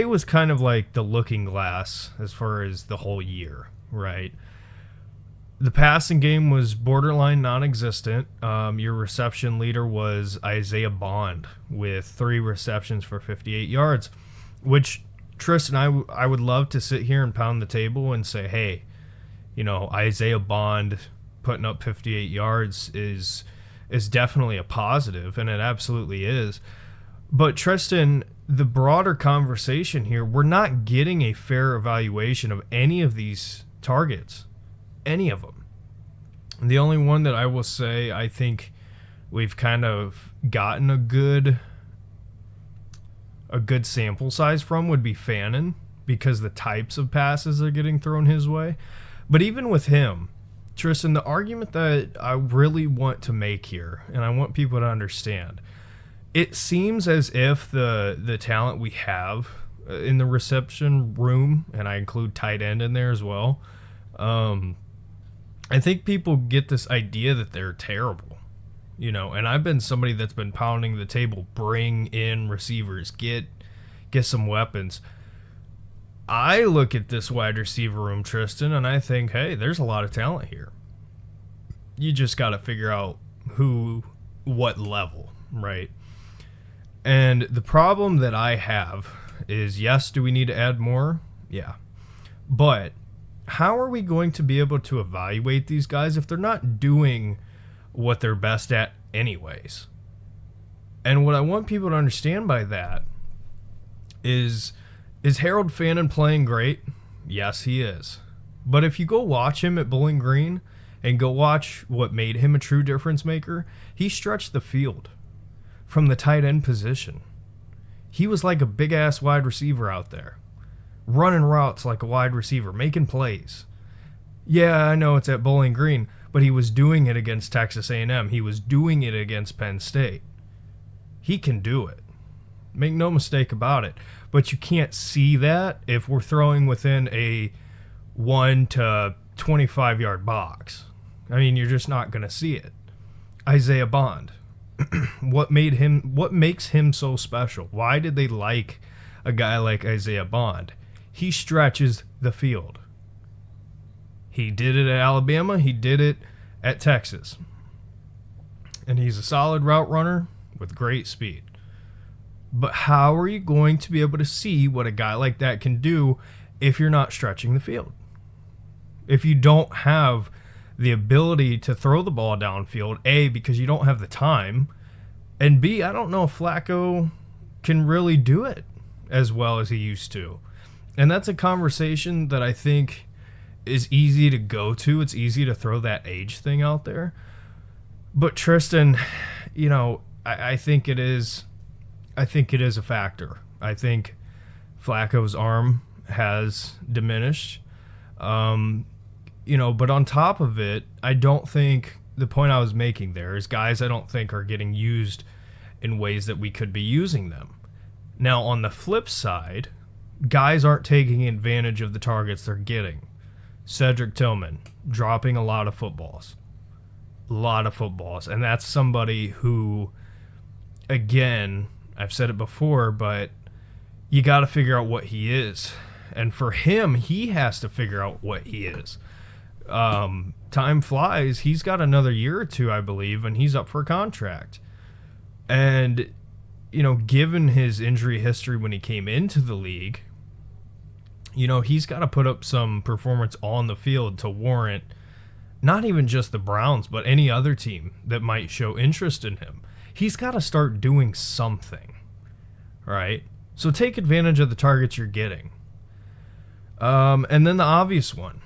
[SPEAKER 3] was kind of like the looking glass as far as the whole year, right? The passing game was borderline non-existent. Your reception leader was Isaiah Bond with 3 receptions for 58 yards, which, Tristan, I would love to sit here and pound the table and say, hey, Isaiah Bond putting up 58 yards is definitely a positive, and it absolutely is. But Tristan, the broader conversation here, we're not getting a fair evaluation of any of these targets, any of them. And the only one that I will say I think we've kind of gotten a good sample size from would be Fannin, because the types of passes are getting thrown his way. But even with him, Tristan, the argument that I really want to make here, and I want people to understand, it seems as if the talent we have in the reception room, and I include tight end in there as well, I think people get this idea that they're terrible, and I've been somebody that's been pounding the table, bring in receivers, get some weapons. I look at this wide receiver room, Tristan, and I think, hey, there's a lot of talent here. You just got to figure out what level, right? And the problem that I have is, yes, do we need to add more? Yeah. But how are we going to be able to evaluate these guys if they're not doing what they're best at anyways. And what I want people to understand by that is Harold Fannin playing great? Yes, he is. But if you go watch him at Bowling Green and go watch what made him a true difference maker, he stretched the field from the tight end position. He was like a big-ass wide receiver out there, running routes like a wide receiver, making plays. Yeah, I know it's at Bowling Green, but he was doing it against Texas A&M. He was doing it against Penn State. He can do it. Make no mistake about it. But you can't see that if we're throwing within a 1 to 25-yard box. I mean, you're just not going to see it. Isaiah Bond. What makes him so special? Why did they like a guy like Isaiah Bond? He stretches the field. He did it at Alabama. He did it at Texas. And he's a solid route runner with great speed. But how are you going to be able to see what a guy like that can do if you're not stretching the field? If you don't have the ability to throw the ball downfield, A, because you don't have the time, and B, I don't know if Flacco can really do it as well as he used to. And that's a conversation that I think is easy to go to. It's easy to throw that age thing out there. But Tristan, you know, I think it is a factor. I think Flacco's arm has diminished. You know, but on top of it, I don't think the point I was making there is guys I don't think are getting used in ways that we could be using them. Now, on the flip side, guys aren't taking advantage of the targets they're getting. Cedric Tillman dropping a lot of footballs. And that's somebody who, again, I've said it before, but you got to figure out what he is. And for him, he has to figure out what he is. Time flies. He's got another year or two, I believe, and he's up for a contract. And, you know, given his injury history when he came into the league, you know, he's got to put up some performance on the field to warrant not even just the Browns, but any other team that might show interest in him. He's got to start doing something, right? So take advantage of the targets you're getting. And then the obvious one,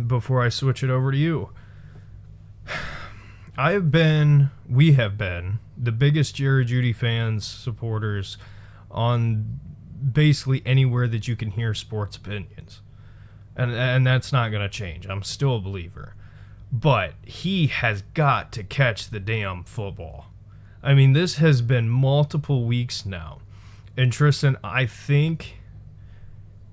[SPEAKER 3] before I switch it over to you. We have been the biggest Jerry Jeudy fans, supporters on basically anywhere that you can hear sports opinions. And that's not going to change. I'm still a believer. But he has got to catch the damn football. I mean, this has been multiple weeks now. And Tristan, I think,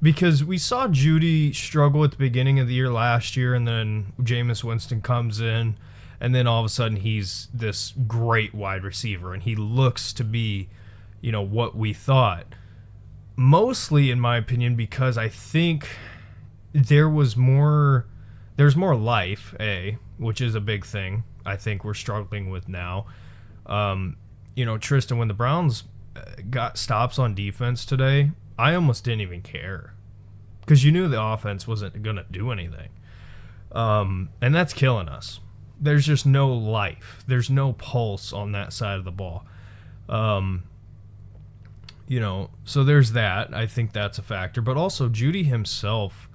[SPEAKER 3] because we saw Jeudy struggle at the beginning of the year last year, and then Jameis Winston comes in, and then all of a sudden he's this great wide receiver, and he looks to be, you know, what we thought. Mostly, in my opinion, because I think there's more life, which is a big thing I think we're struggling with now. You know, Tristan, when the Browns got stops on defense today, I almost didn't even care because you knew the offense wasn't going to do anything. And that's killing us. There's just no life. There's no pulse on that side of the ball. You know, so there's that. I think that's a factor. But also, Jeudy himself,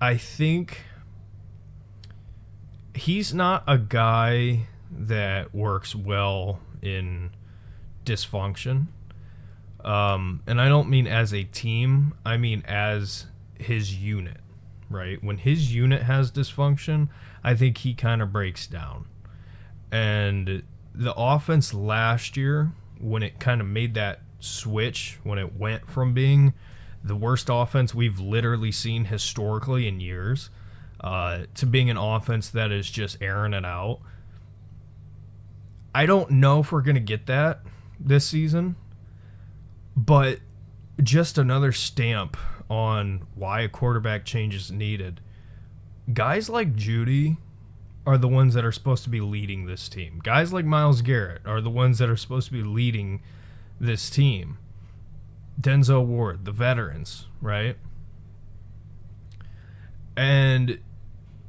[SPEAKER 3] I think he's not a guy that works well in dysfunction. And I don't mean as a team. I mean as his unit, right? When his unit has dysfunction, I think he kind of breaks down. And the offense last year, when it kind of made that switch, when it went from being the worst offense we've literally seen historically in years to being an offense that is just airing it out, I don't know if we're going to get that this season, but just another stamp on why a quarterback change is needed. Guys like Jeudy are the ones that are supposed to be leading this team. Guys like Myles Garrett are the ones that are supposed to be leading this team. Denzel Ward, the veterans, right? And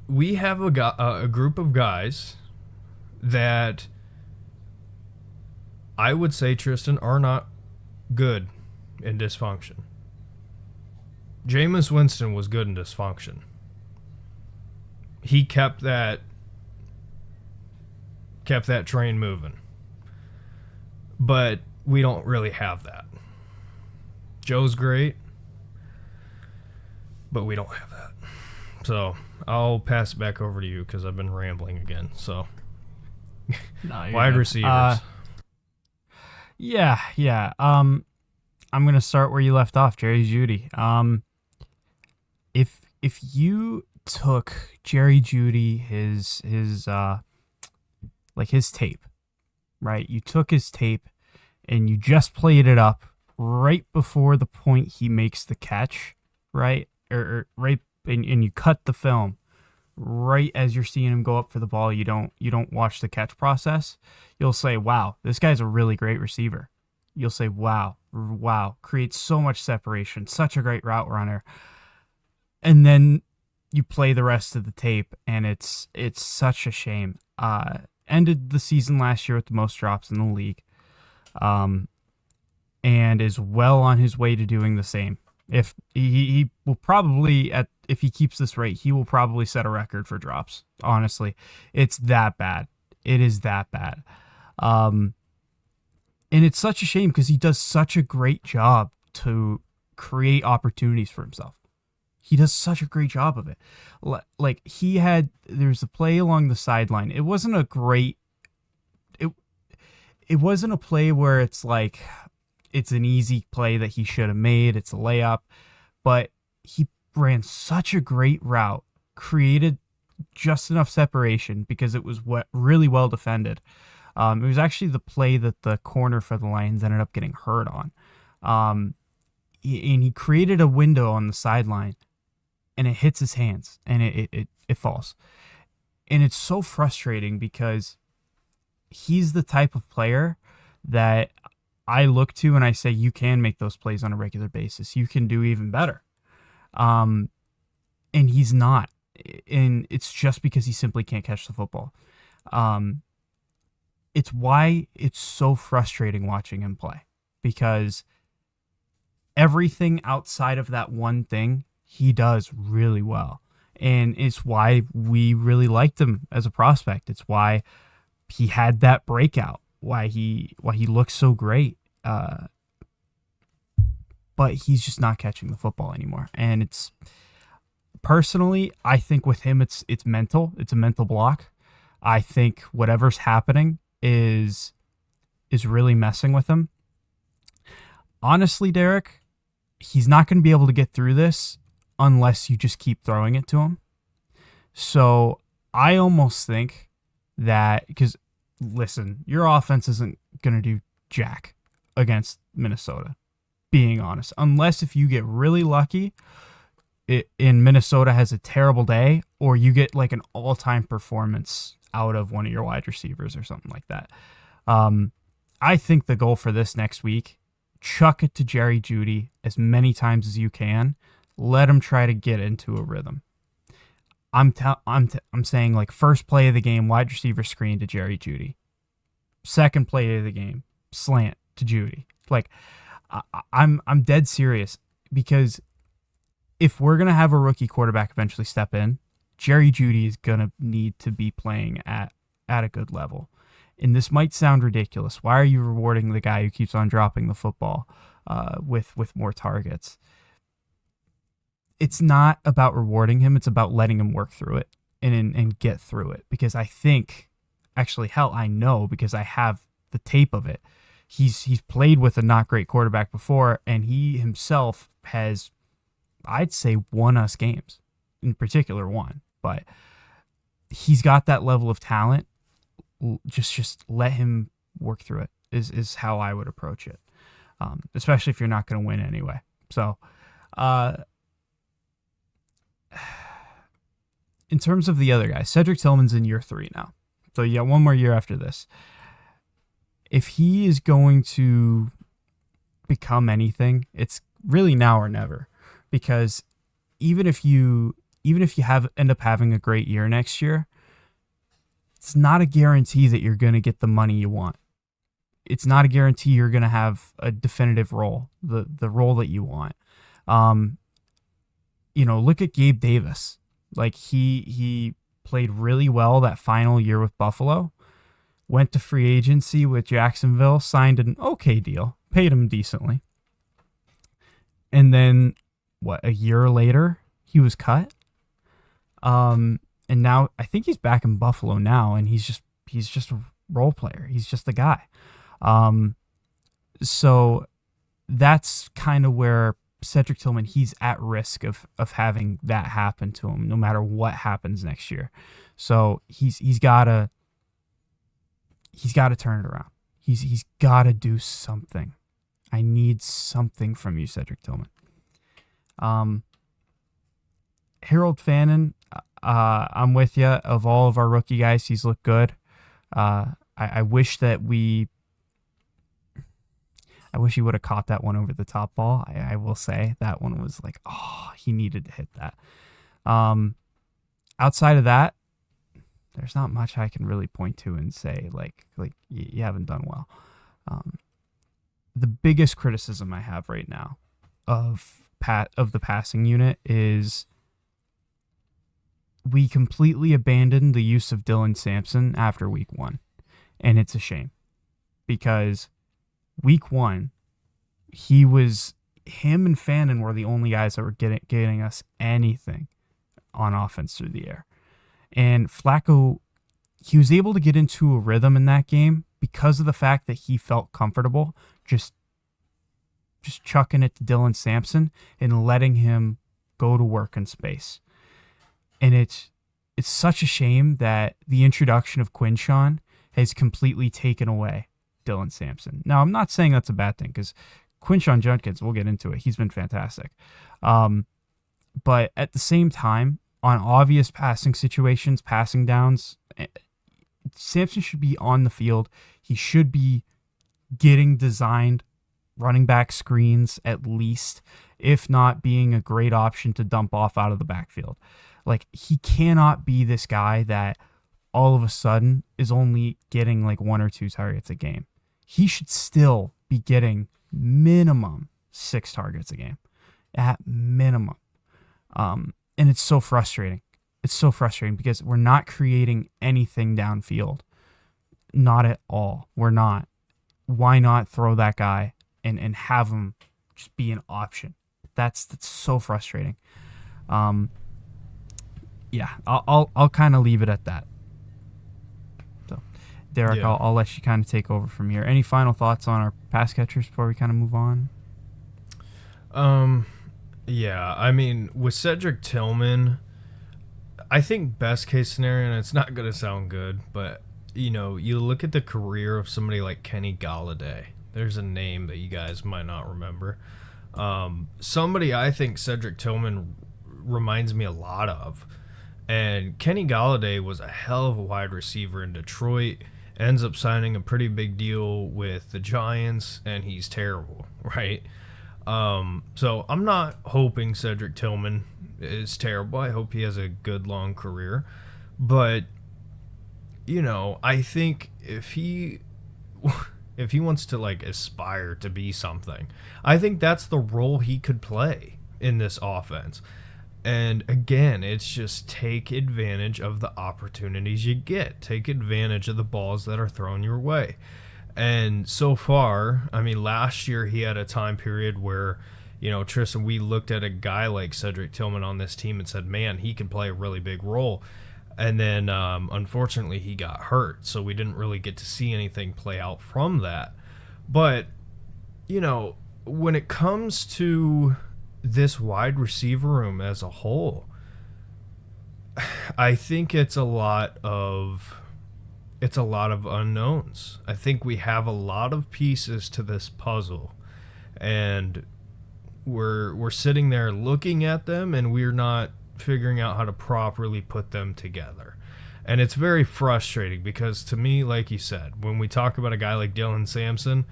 [SPEAKER 3] we have a group of guys that I would say, Tristan, are not good in dysfunction. Jameis Winston was good in dysfunction. He kept that train moving. But we don't really have that. Joe's great, but we don't have that. So I'll pass it back over to you because I've been rambling again. So wide receivers.
[SPEAKER 2] Yeah. I'm gonna start where you left off, Jerry Jeudy. If you took Jerry Jeudy his tape, right? You took his tape and you just played it up right before the point he makes the catch, right? Or right, and you cut the film right as you're seeing him go up for the ball. You don't watch the catch process. You'll say, wow, this guy's a really great receiver. You'll say, wow, creates so much separation, such a great route runner. And then you play the rest of the tape, and it's such a shame. Ended the season last year with the most drops in the league, and is well on his way to doing the same. If he will probably, if he keeps this rate, he will probably set a record for drops. Honestly, it's that bad. It is that bad. And it's such a shame because he does such a great job to create opportunities for himself. He does such a great job of it. Like there's a play along the sideline. It wasn't a great, it wasn't a play where it's like, it's an easy play that he should have made. It's a layup, but he ran such a great route, created just enough separation because it was really well defended. It was actually the play that the corner for the Lions ended up getting hurt on. And he created a window on the sideline, and it hits his hands, and it falls. And it's so frustrating because he's the type of player that I look to and I say, you can make those plays on a regular basis. You can do even better. And he's not. And it's just because he simply can't catch the football. It's why it's so frustrating watching him play, because everything outside of that one thing he does really well. And it's why we really liked him as a prospect. It's why he had that breakout, why he looks so great. But he's just not catching the football anymore. And it's personally, I think with him, it's mental. It's a mental block. I think whatever's happening is really messing with him. Honestly, Derek, he's not going to be able to get through this unless you just keep throwing it to him. So I almost think that, because listen, your offense isn't going to do jack against Minnesota, being honest, unless if you get really lucky in Minnesota has a terrible day, or you get like an all-time performance out of one of your wide receivers or something like that. I think the goal for this next week, chuck it to Jerry Jeudy as many times as you can. Let him try to get into a rhythm. I'm saying, like, first play of the game, wide receiver screen to Jerry Jeudy. Second play of the game, slant to Jeudy. Like, I'm dead serious, because if we're gonna have a rookie quarterback eventually step in, Jerry Jeudy is gonna need to be playing at a good level. And this might sound ridiculous. Why are you rewarding the guy who keeps on dropping the football with more targets? It's not about rewarding him. It's about letting him work through it and get through it. Because I think, actually, hell, I know, because I have the tape of it. He's played with a not great quarterback before, and he himself has, I'd say, won us games. In particular, one. But he's got that level of talent. Just let him work through it is how I would approach it. Especially if you're not going to win anyway. So, in terms of the other guys, Cedric Tillman's in year 3 now. So you got one more year after this. If he is going to become anything, it's really now or never. Because even if you end up having a great year next year, it's not a guarantee that you're going to get the money you want. it's not a guarantee you're going to have a definitive role, the role that you want. Look at Gabe Davis. Like he played really well that final year with Buffalo, went to free agency with Jacksonville, signed an okay deal, paid him decently. And then a year later, he was cut. And now I think he's back in Buffalo now, and he's just a role player. He's just the guy. So that's kind of where Cedric Tillman, he's at risk of having that happen to him no matter what happens next year. So he's got to turn it around. He's got to do something. I need something from you, Cedric Tillman. Harold Fannin, I'm with you. Of all of our rookie guys, he's looked good. I wish he would have caught that one over the top ball. I will say that one was like, he needed to hit that. Outside of that, there's not much I can really point to and say like you haven't done well. The biggest criticism I have right now of the passing unit is we completely abandoned the use of Dylan Sampson after week 1. And it's a shame because week 1, him and Fannin were the only guys that were getting us anything on offense through the air. And Flacco, he was able to get into a rhythm in that game because of the fact that he felt comfortable just chucking it to Dylan Sampson and letting him go to work in space. And it's such a shame that the introduction of Quinshon has completely taken away Dylan Sampson. Now, I'm not saying that's a bad thing because Quinshon Judkins, we'll get into it. He's been fantastic. But at the same time, on obvious passing situations, passing downs, Sampson should be on the field. He should be getting designed running back screens at least, if not being a great option to dump off out of the backfield. Like, he cannot be this guy that all of a sudden is only getting like 1 or 2 targets a game. He should still be getting minimum 6 targets a game at minimum. And it's so frustrating. It's so frustrating because we're not creating anything downfield. Not at all. We're not. Why not throw that guy and have him just be an option? That's so frustrating. Yeah, I'll kind of leave it at that. So, Derek, yeah. I'll let you kind of take over from here. Any final thoughts on our pass catchers before we kind of move on?
[SPEAKER 3] Yeah, I mean, with Cedric Tillman, I think best case scenario, and it's not going to sound good, but, you look at the career of somebody like Kenny Galladay. There's a name that you guys might not remember. Somebody I think Cedric Tillman reminds me a lot of. And Kenny Galladay was a hell of a wide receiver in Detroit, ends up signing a pretty big deal with the Giants, and he's terrible, right? So I'm not hoping Cedric Tillman is terrible. I hope he has a good, long career. But, I think if he wants to, like, aspire to be something, I think that's the role he could play in this offense. And again, it's just take advantage of the opportunities you get. Take advantage of the balls that are thrown your way. And so far, I mean, last year he had a time period where, Tristan, we looked at a guy like Cedric Tillman on this team and said, man, he can play a really big role. And then, unfortunately, he got hurt, so we didn't really get to see anything play out from that. But, when it comes to this wide receiver room as a whole, I think it's a lot of unknowns. I think we have a lot of pieces to this puzzle, and we're sitting there looking at them, and we're not figuring out how to properly put them together. And it's very frustrating because, to me, like you said, when we talk about a guy like Dylan Sampson,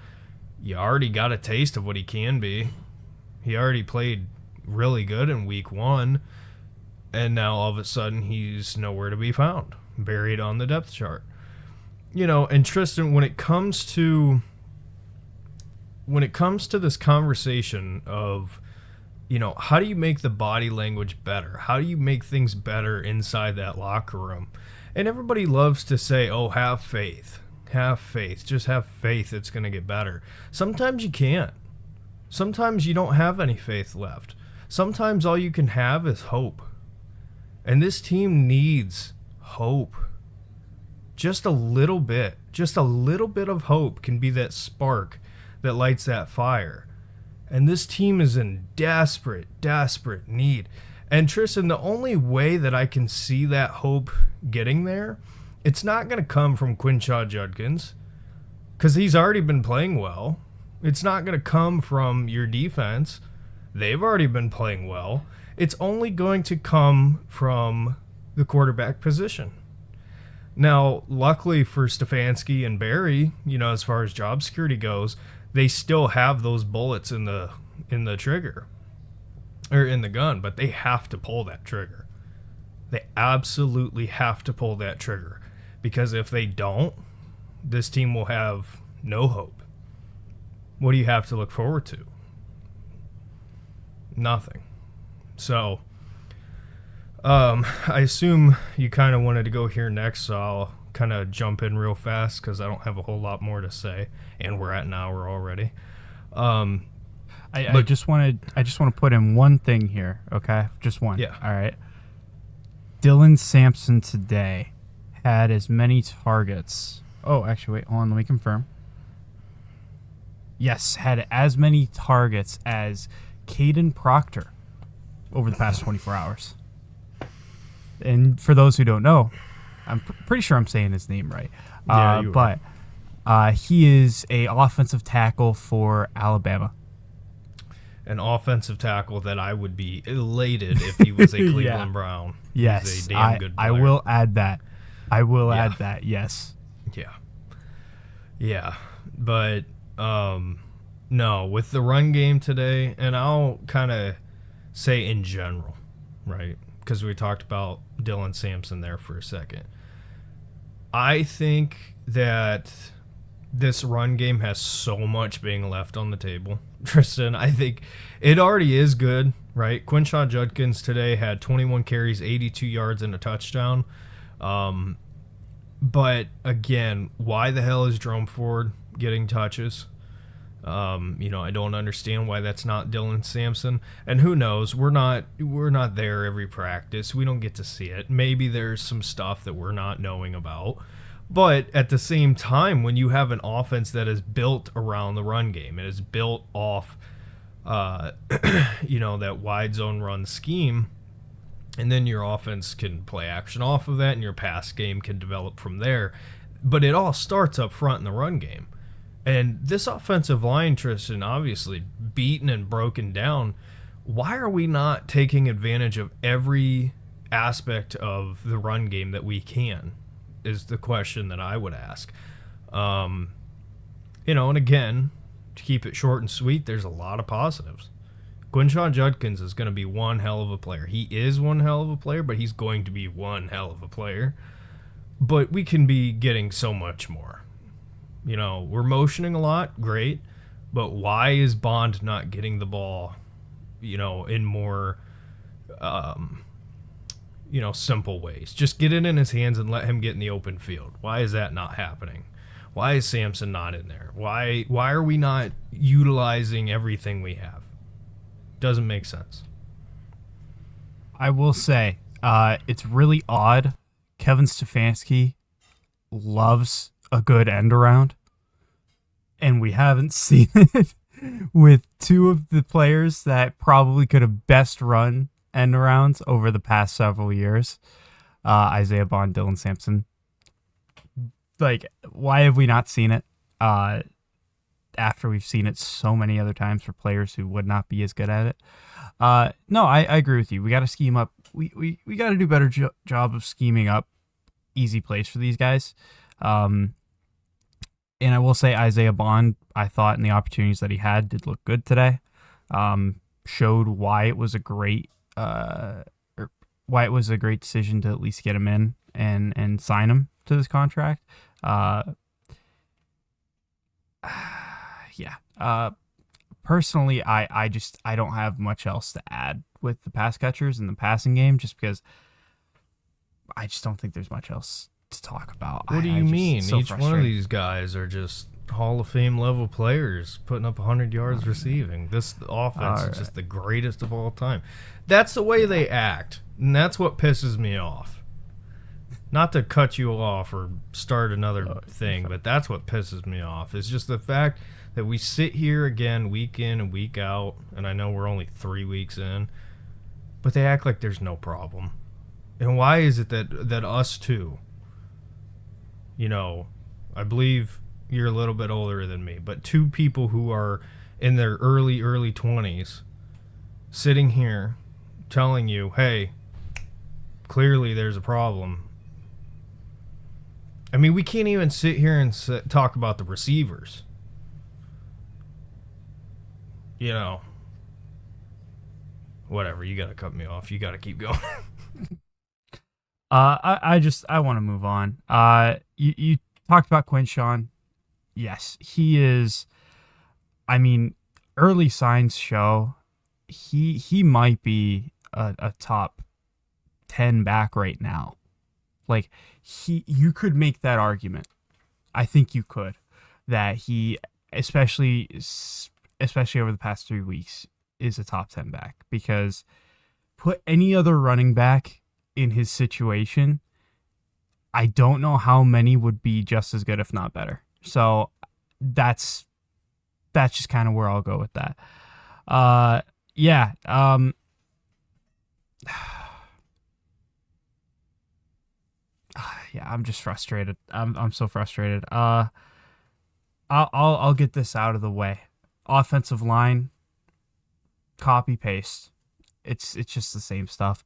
[SPEAKER 3] you already got a taste of what he can be. He already played really good in week 1, and now all of a sudden he's nowhere to be found, buried on the depth chart. And Tristan, when it comes to when it comes to this conversation of, how do you make the body language better? How do you make things better inside that locker room? And everybody loves to say, oh, have faith. Have faith. Just have faith it's going to get better. Sometimes you can't. Sometimes you don't have any faith left. Sometimes all you can have is hope. And this team needs hope. Just a little bit. Just a little bit of hope can be that spark that lights that fire. And this team is in desperate, desperate need. And Tristan, the only way that I can see that hope getting there, it's not going to come from Quinshon Judkins, because he's already been playing well. It's not going to come from your defense. They've already been playing well. It's only going to come from the quarterback position. Now, luckily for Stefanski and Barry, as far as job security goes, they still have those bullets in the trigger, or in the gun, but they have to pull that trigger. They absolutely have to pull that trigger, because if they don't, this team will have no hope. What do you have to look forward to? Nothing. So, I assume you kind of wanted to go here next, so I'll kind of jump in real fast because I don't have a whole lot more to say, and we're at an hour already.
[SPEAKER 2] I just want to put in one thing here, okay? Just one.
[SPEAKER 3] Yeah.
[SPEAKER 2] All right. Dylan Sampson today had as many targets. Oh, actually, wait, hold on, let me confirm. Yes, had as many targets as Caden Proctor over the past 24 hours. And for those who don't know, I'm pretty sure I'm saying his name right.
[SPEAKER 3] Yeah, you
[SPEAKER 2] but he is a offensive tackle for Alabama.
[SPEAKER 3] An offensive tackle that I would be elated if he was a Cleveland Brown.
[SPEAKER 2] Yes,
[SPEAKER 3] He's a damn good player.
[SPEAKER 2] I will add that. Add that, yes.
[SPEAKER 3] Yeah. Yeah. But, no, with the run game today, and I'll kind of say in general, right? Because we talked about Dylan Sampson there for a second. I think that this run game has so much being left on the table. Tristan, I think it already is good, right? Quinshon Judkins today had 21 carries, 82 yards, and a touchdown. But, again, why the hell is Jerome Ford getting touches? I don't understand why that's not Dylan Sampson. And who knows? We're not there every practice. We don't get to see it. Maybe there's some stuff that we're not knowing about. But at the same time, when you have an offense that is built around the run game, it is built off, that wide zone run scheme, and then your offense can play action off of that, and your pass game can develop from there. But it all starts up front in the run game. And this offensive line, Tristan, obviously beaten and broken down. Why are we not taking advantage of every aspect of the run game that we can, is the question that I would ask. And again, to keep it short and sweet, there's a lot of positives. Quinshon Judkins is going to be one hell of a player. He is one hell of a player, but he's going to be one hell of a player. But we can be getting so much more. We're motioning a lot, great, but why is Bond not getting the ball, in more, simple ways? Just get it in his hands and let him get in the open field. Why is that not happening? Why is Sampson not in there? Why are we not utilizing everything we have? Doesn't make sense.
[SPEAKER 2] I will say, it's really odd. Kevin Stefanski loves a good end around, and we haven't seen it with two of the players that probably could have best run end arounds over the past several years, Isaiah Bond, Dylan Sampson. Like, why have we not seen it after we've seen it so many other times for players who would not be as good at it? No, I agree with you. We got to scheme up. We got to do a better job of scheming up easy plays for these guys. And I will say Isaiah Bond, I thought in the opportunities that he had, did look good today. Showed why it was a great decision to at least get him in and sign him to this contract. yeah. Personally, I don't have much else to add with the pass catchers in the passing game, just because I just don't think there's much else to talk about.
[SPEAKER 3] What do you mean?
[SPEAKER 2] So
[SPEAKER 3] Each one of these guys are just Hall of Fame level players putting up 100 yards receiving. This offense is just the greatest of all time. That's the way they act, and that's what pisses me off. Not to cut you off or start another thing, but that's what pisses me off. It's just the fact that we sit here again week in and week out, and I know we're only 3 weeks in, but they act like there's no problem. And why is it that us two, you know, I believe you're a little bit older than me, but two people who are in their early 20s sitting here telling you, hey, clearly there's a problem. I mean, we can't even sit here and talk about the receivers. You know, whatever, you got to cut me off. You got to keep going.
[SPEAKER 2] I want to move on. You talked about Quinshon. Yes, he is. I mean, early signs show he might be a top 10 back right now. Like, you could make that argument. I think you could, that he, especially over the past 3 weeks, is a top 10 back, because put any other running back in his situation, I don't know how many would be just as good, if not better. So that's just kind of where I'll go with that. Yeah. Yeah, I'm just frustrated. I'm so frustrated. I'll get this out of the way. Offensive line, copy paste. It's just the same stuff.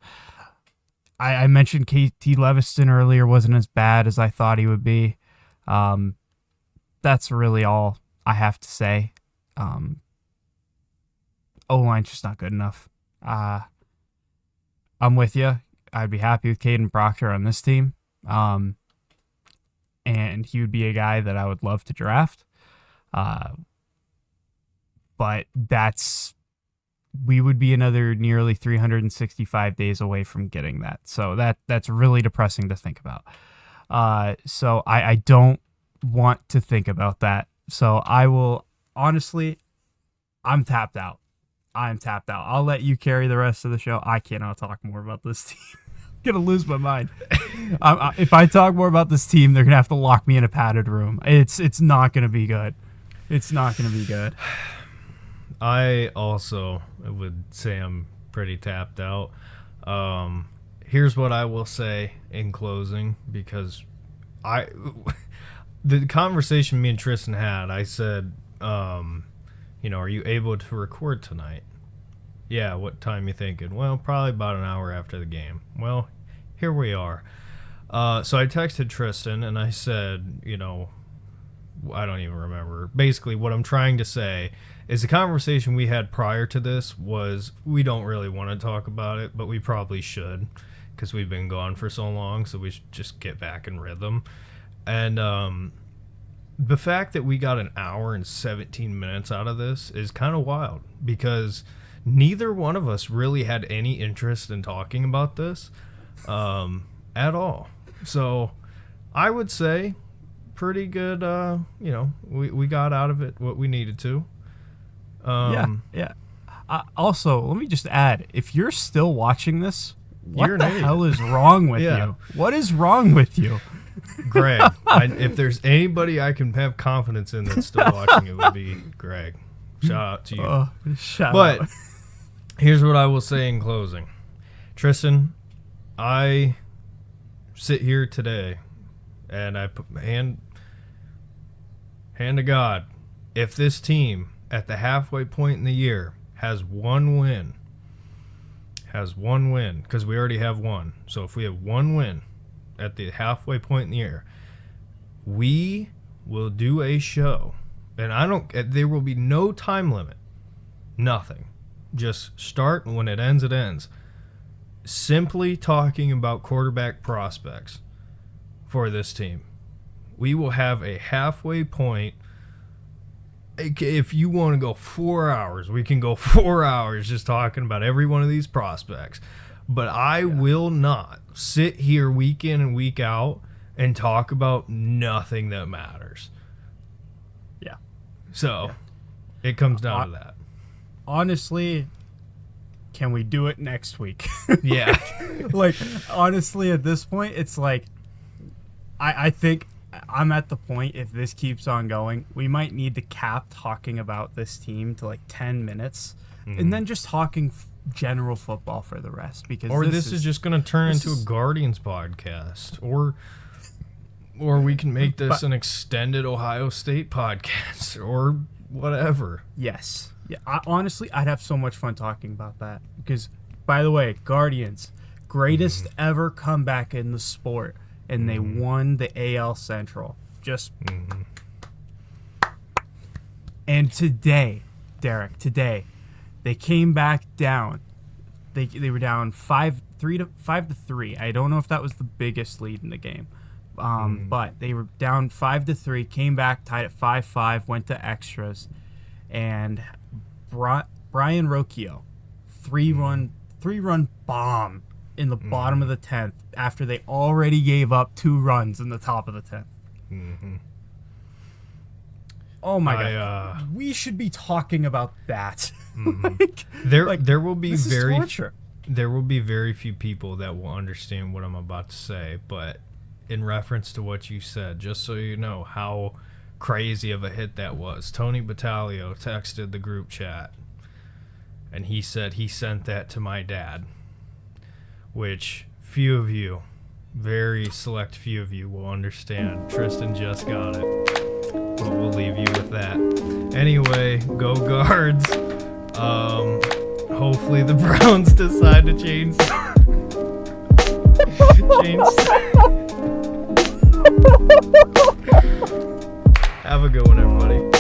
[SPEAKER 2] I mentioned KT Leviston earlier wasn't as bad as I thought he would be. That's really all I have to say. O-line's just not good enough. I'm with you. I'd be happy with Caden Proctor on this team. And he would be a guy that I would love to draft. But we would be another nearly 365 days away from getting that. So that's really depressing to think about. So I don't want to think about that. So I will, honestly, I'm tapped out. I'll let you carry the rest of the show. I cannot talk more about this team. I'm going to lose my mind. If I talk more about this team, they're going to have to lock me in a padded room. It's not going to be good. It's not going to be good.
[SPEAKER 3] I also would say I'm pretty tapped out. Here's what I will say in closing, because the conversation me and Tristan had, I said, are you able to record tonight? Yeah, what time you thinking? Well, probably about an hour after the game. Well, here we are. So I texted Tristan and I said, I don't even remember. Basically, what I'm trying to say is the conversation we had prior to this was we don't really want to talk about it, but we probably should, because we've been gone for so long, so we should just get back in rhythm. And the fact that we got an hour and 17 minutes out of this is kind of wild, because neither one of us really had any interest in talking about this at all. So I would say pretty good, we got out of it what we needed to.
[SPEAKER 2] Yeah. Also, let me just add, if you're still watching this, what the hell is wrong with you? What is wrong with you?
[SPEAKER 3] Greg, if there's anybody I can have confidence in that's still watching, it would be Greg. Shout out to you. But here's what I will say in closing. Tristan, I sit here today and I put my hand to God. If this team at the halfway point in the year has one win, because we already have one. So if we have one win at the halfway point in the year, we will do a show. And there will be no time limit. Nothing. Just start, and when it ends, it ends. Simply talking about quarterback prospects for this team. We will have a halfway point if you want to go 4 hours, we can go 4 hours just talking about every one of these prospects. But I will not sit here week in and week out and talk about nothing that matters.
[SPEAKER 2] Yeah.
[SPEAKER 3] So it comes down to that.
[SPEAKER 2] Honestly, can we do it next week?
[SPEAKER 3] Yeah.
[SPEAKER 2] Like, honestly, at this point, it's like, I think I'm at the point, if this keeps on going, we might need to cap talking about this team to like 10 minutes and then just talking general football for the rest. Because
[SPEAKER 3] this is just going to turn into a Guardians podcast. Or we can make this an extended Ohio State podcast or whatever.
[SPEAKER 2] Yes. Yeah. Honestly, I'd have so much fun talking about that. Because, by the way, Guardians, greatest ever comeback in the sport. And they won the AL Central. Just. And today, Derek, they came back down. They were down 5-3. I don't know if that was the biggest lead in the game. But they were down 5-3, came back, tied at 5-5, went to extras. And Brian Rocchio, three-run bomb in the bottom of the 10th after they already gave up 2 runs in the top of the 10th. Oh my god. We should be talking about that.
[SPEAKER 3] There will be
[SPEAKER 2] there
[SPEAKER 3] will be very few people that will understand what I'm about to say, but in reference to what you said, just so you know how crazy of a hit that was, Tony Battaglio texted the group chat and he said he sent that to my dad, which few of you, very select few of you, will understand. Tristan just got it, but we'll leave you with that. Anyway, go Guards. Hopefully the Browns decide to change. Have a good one, everybody.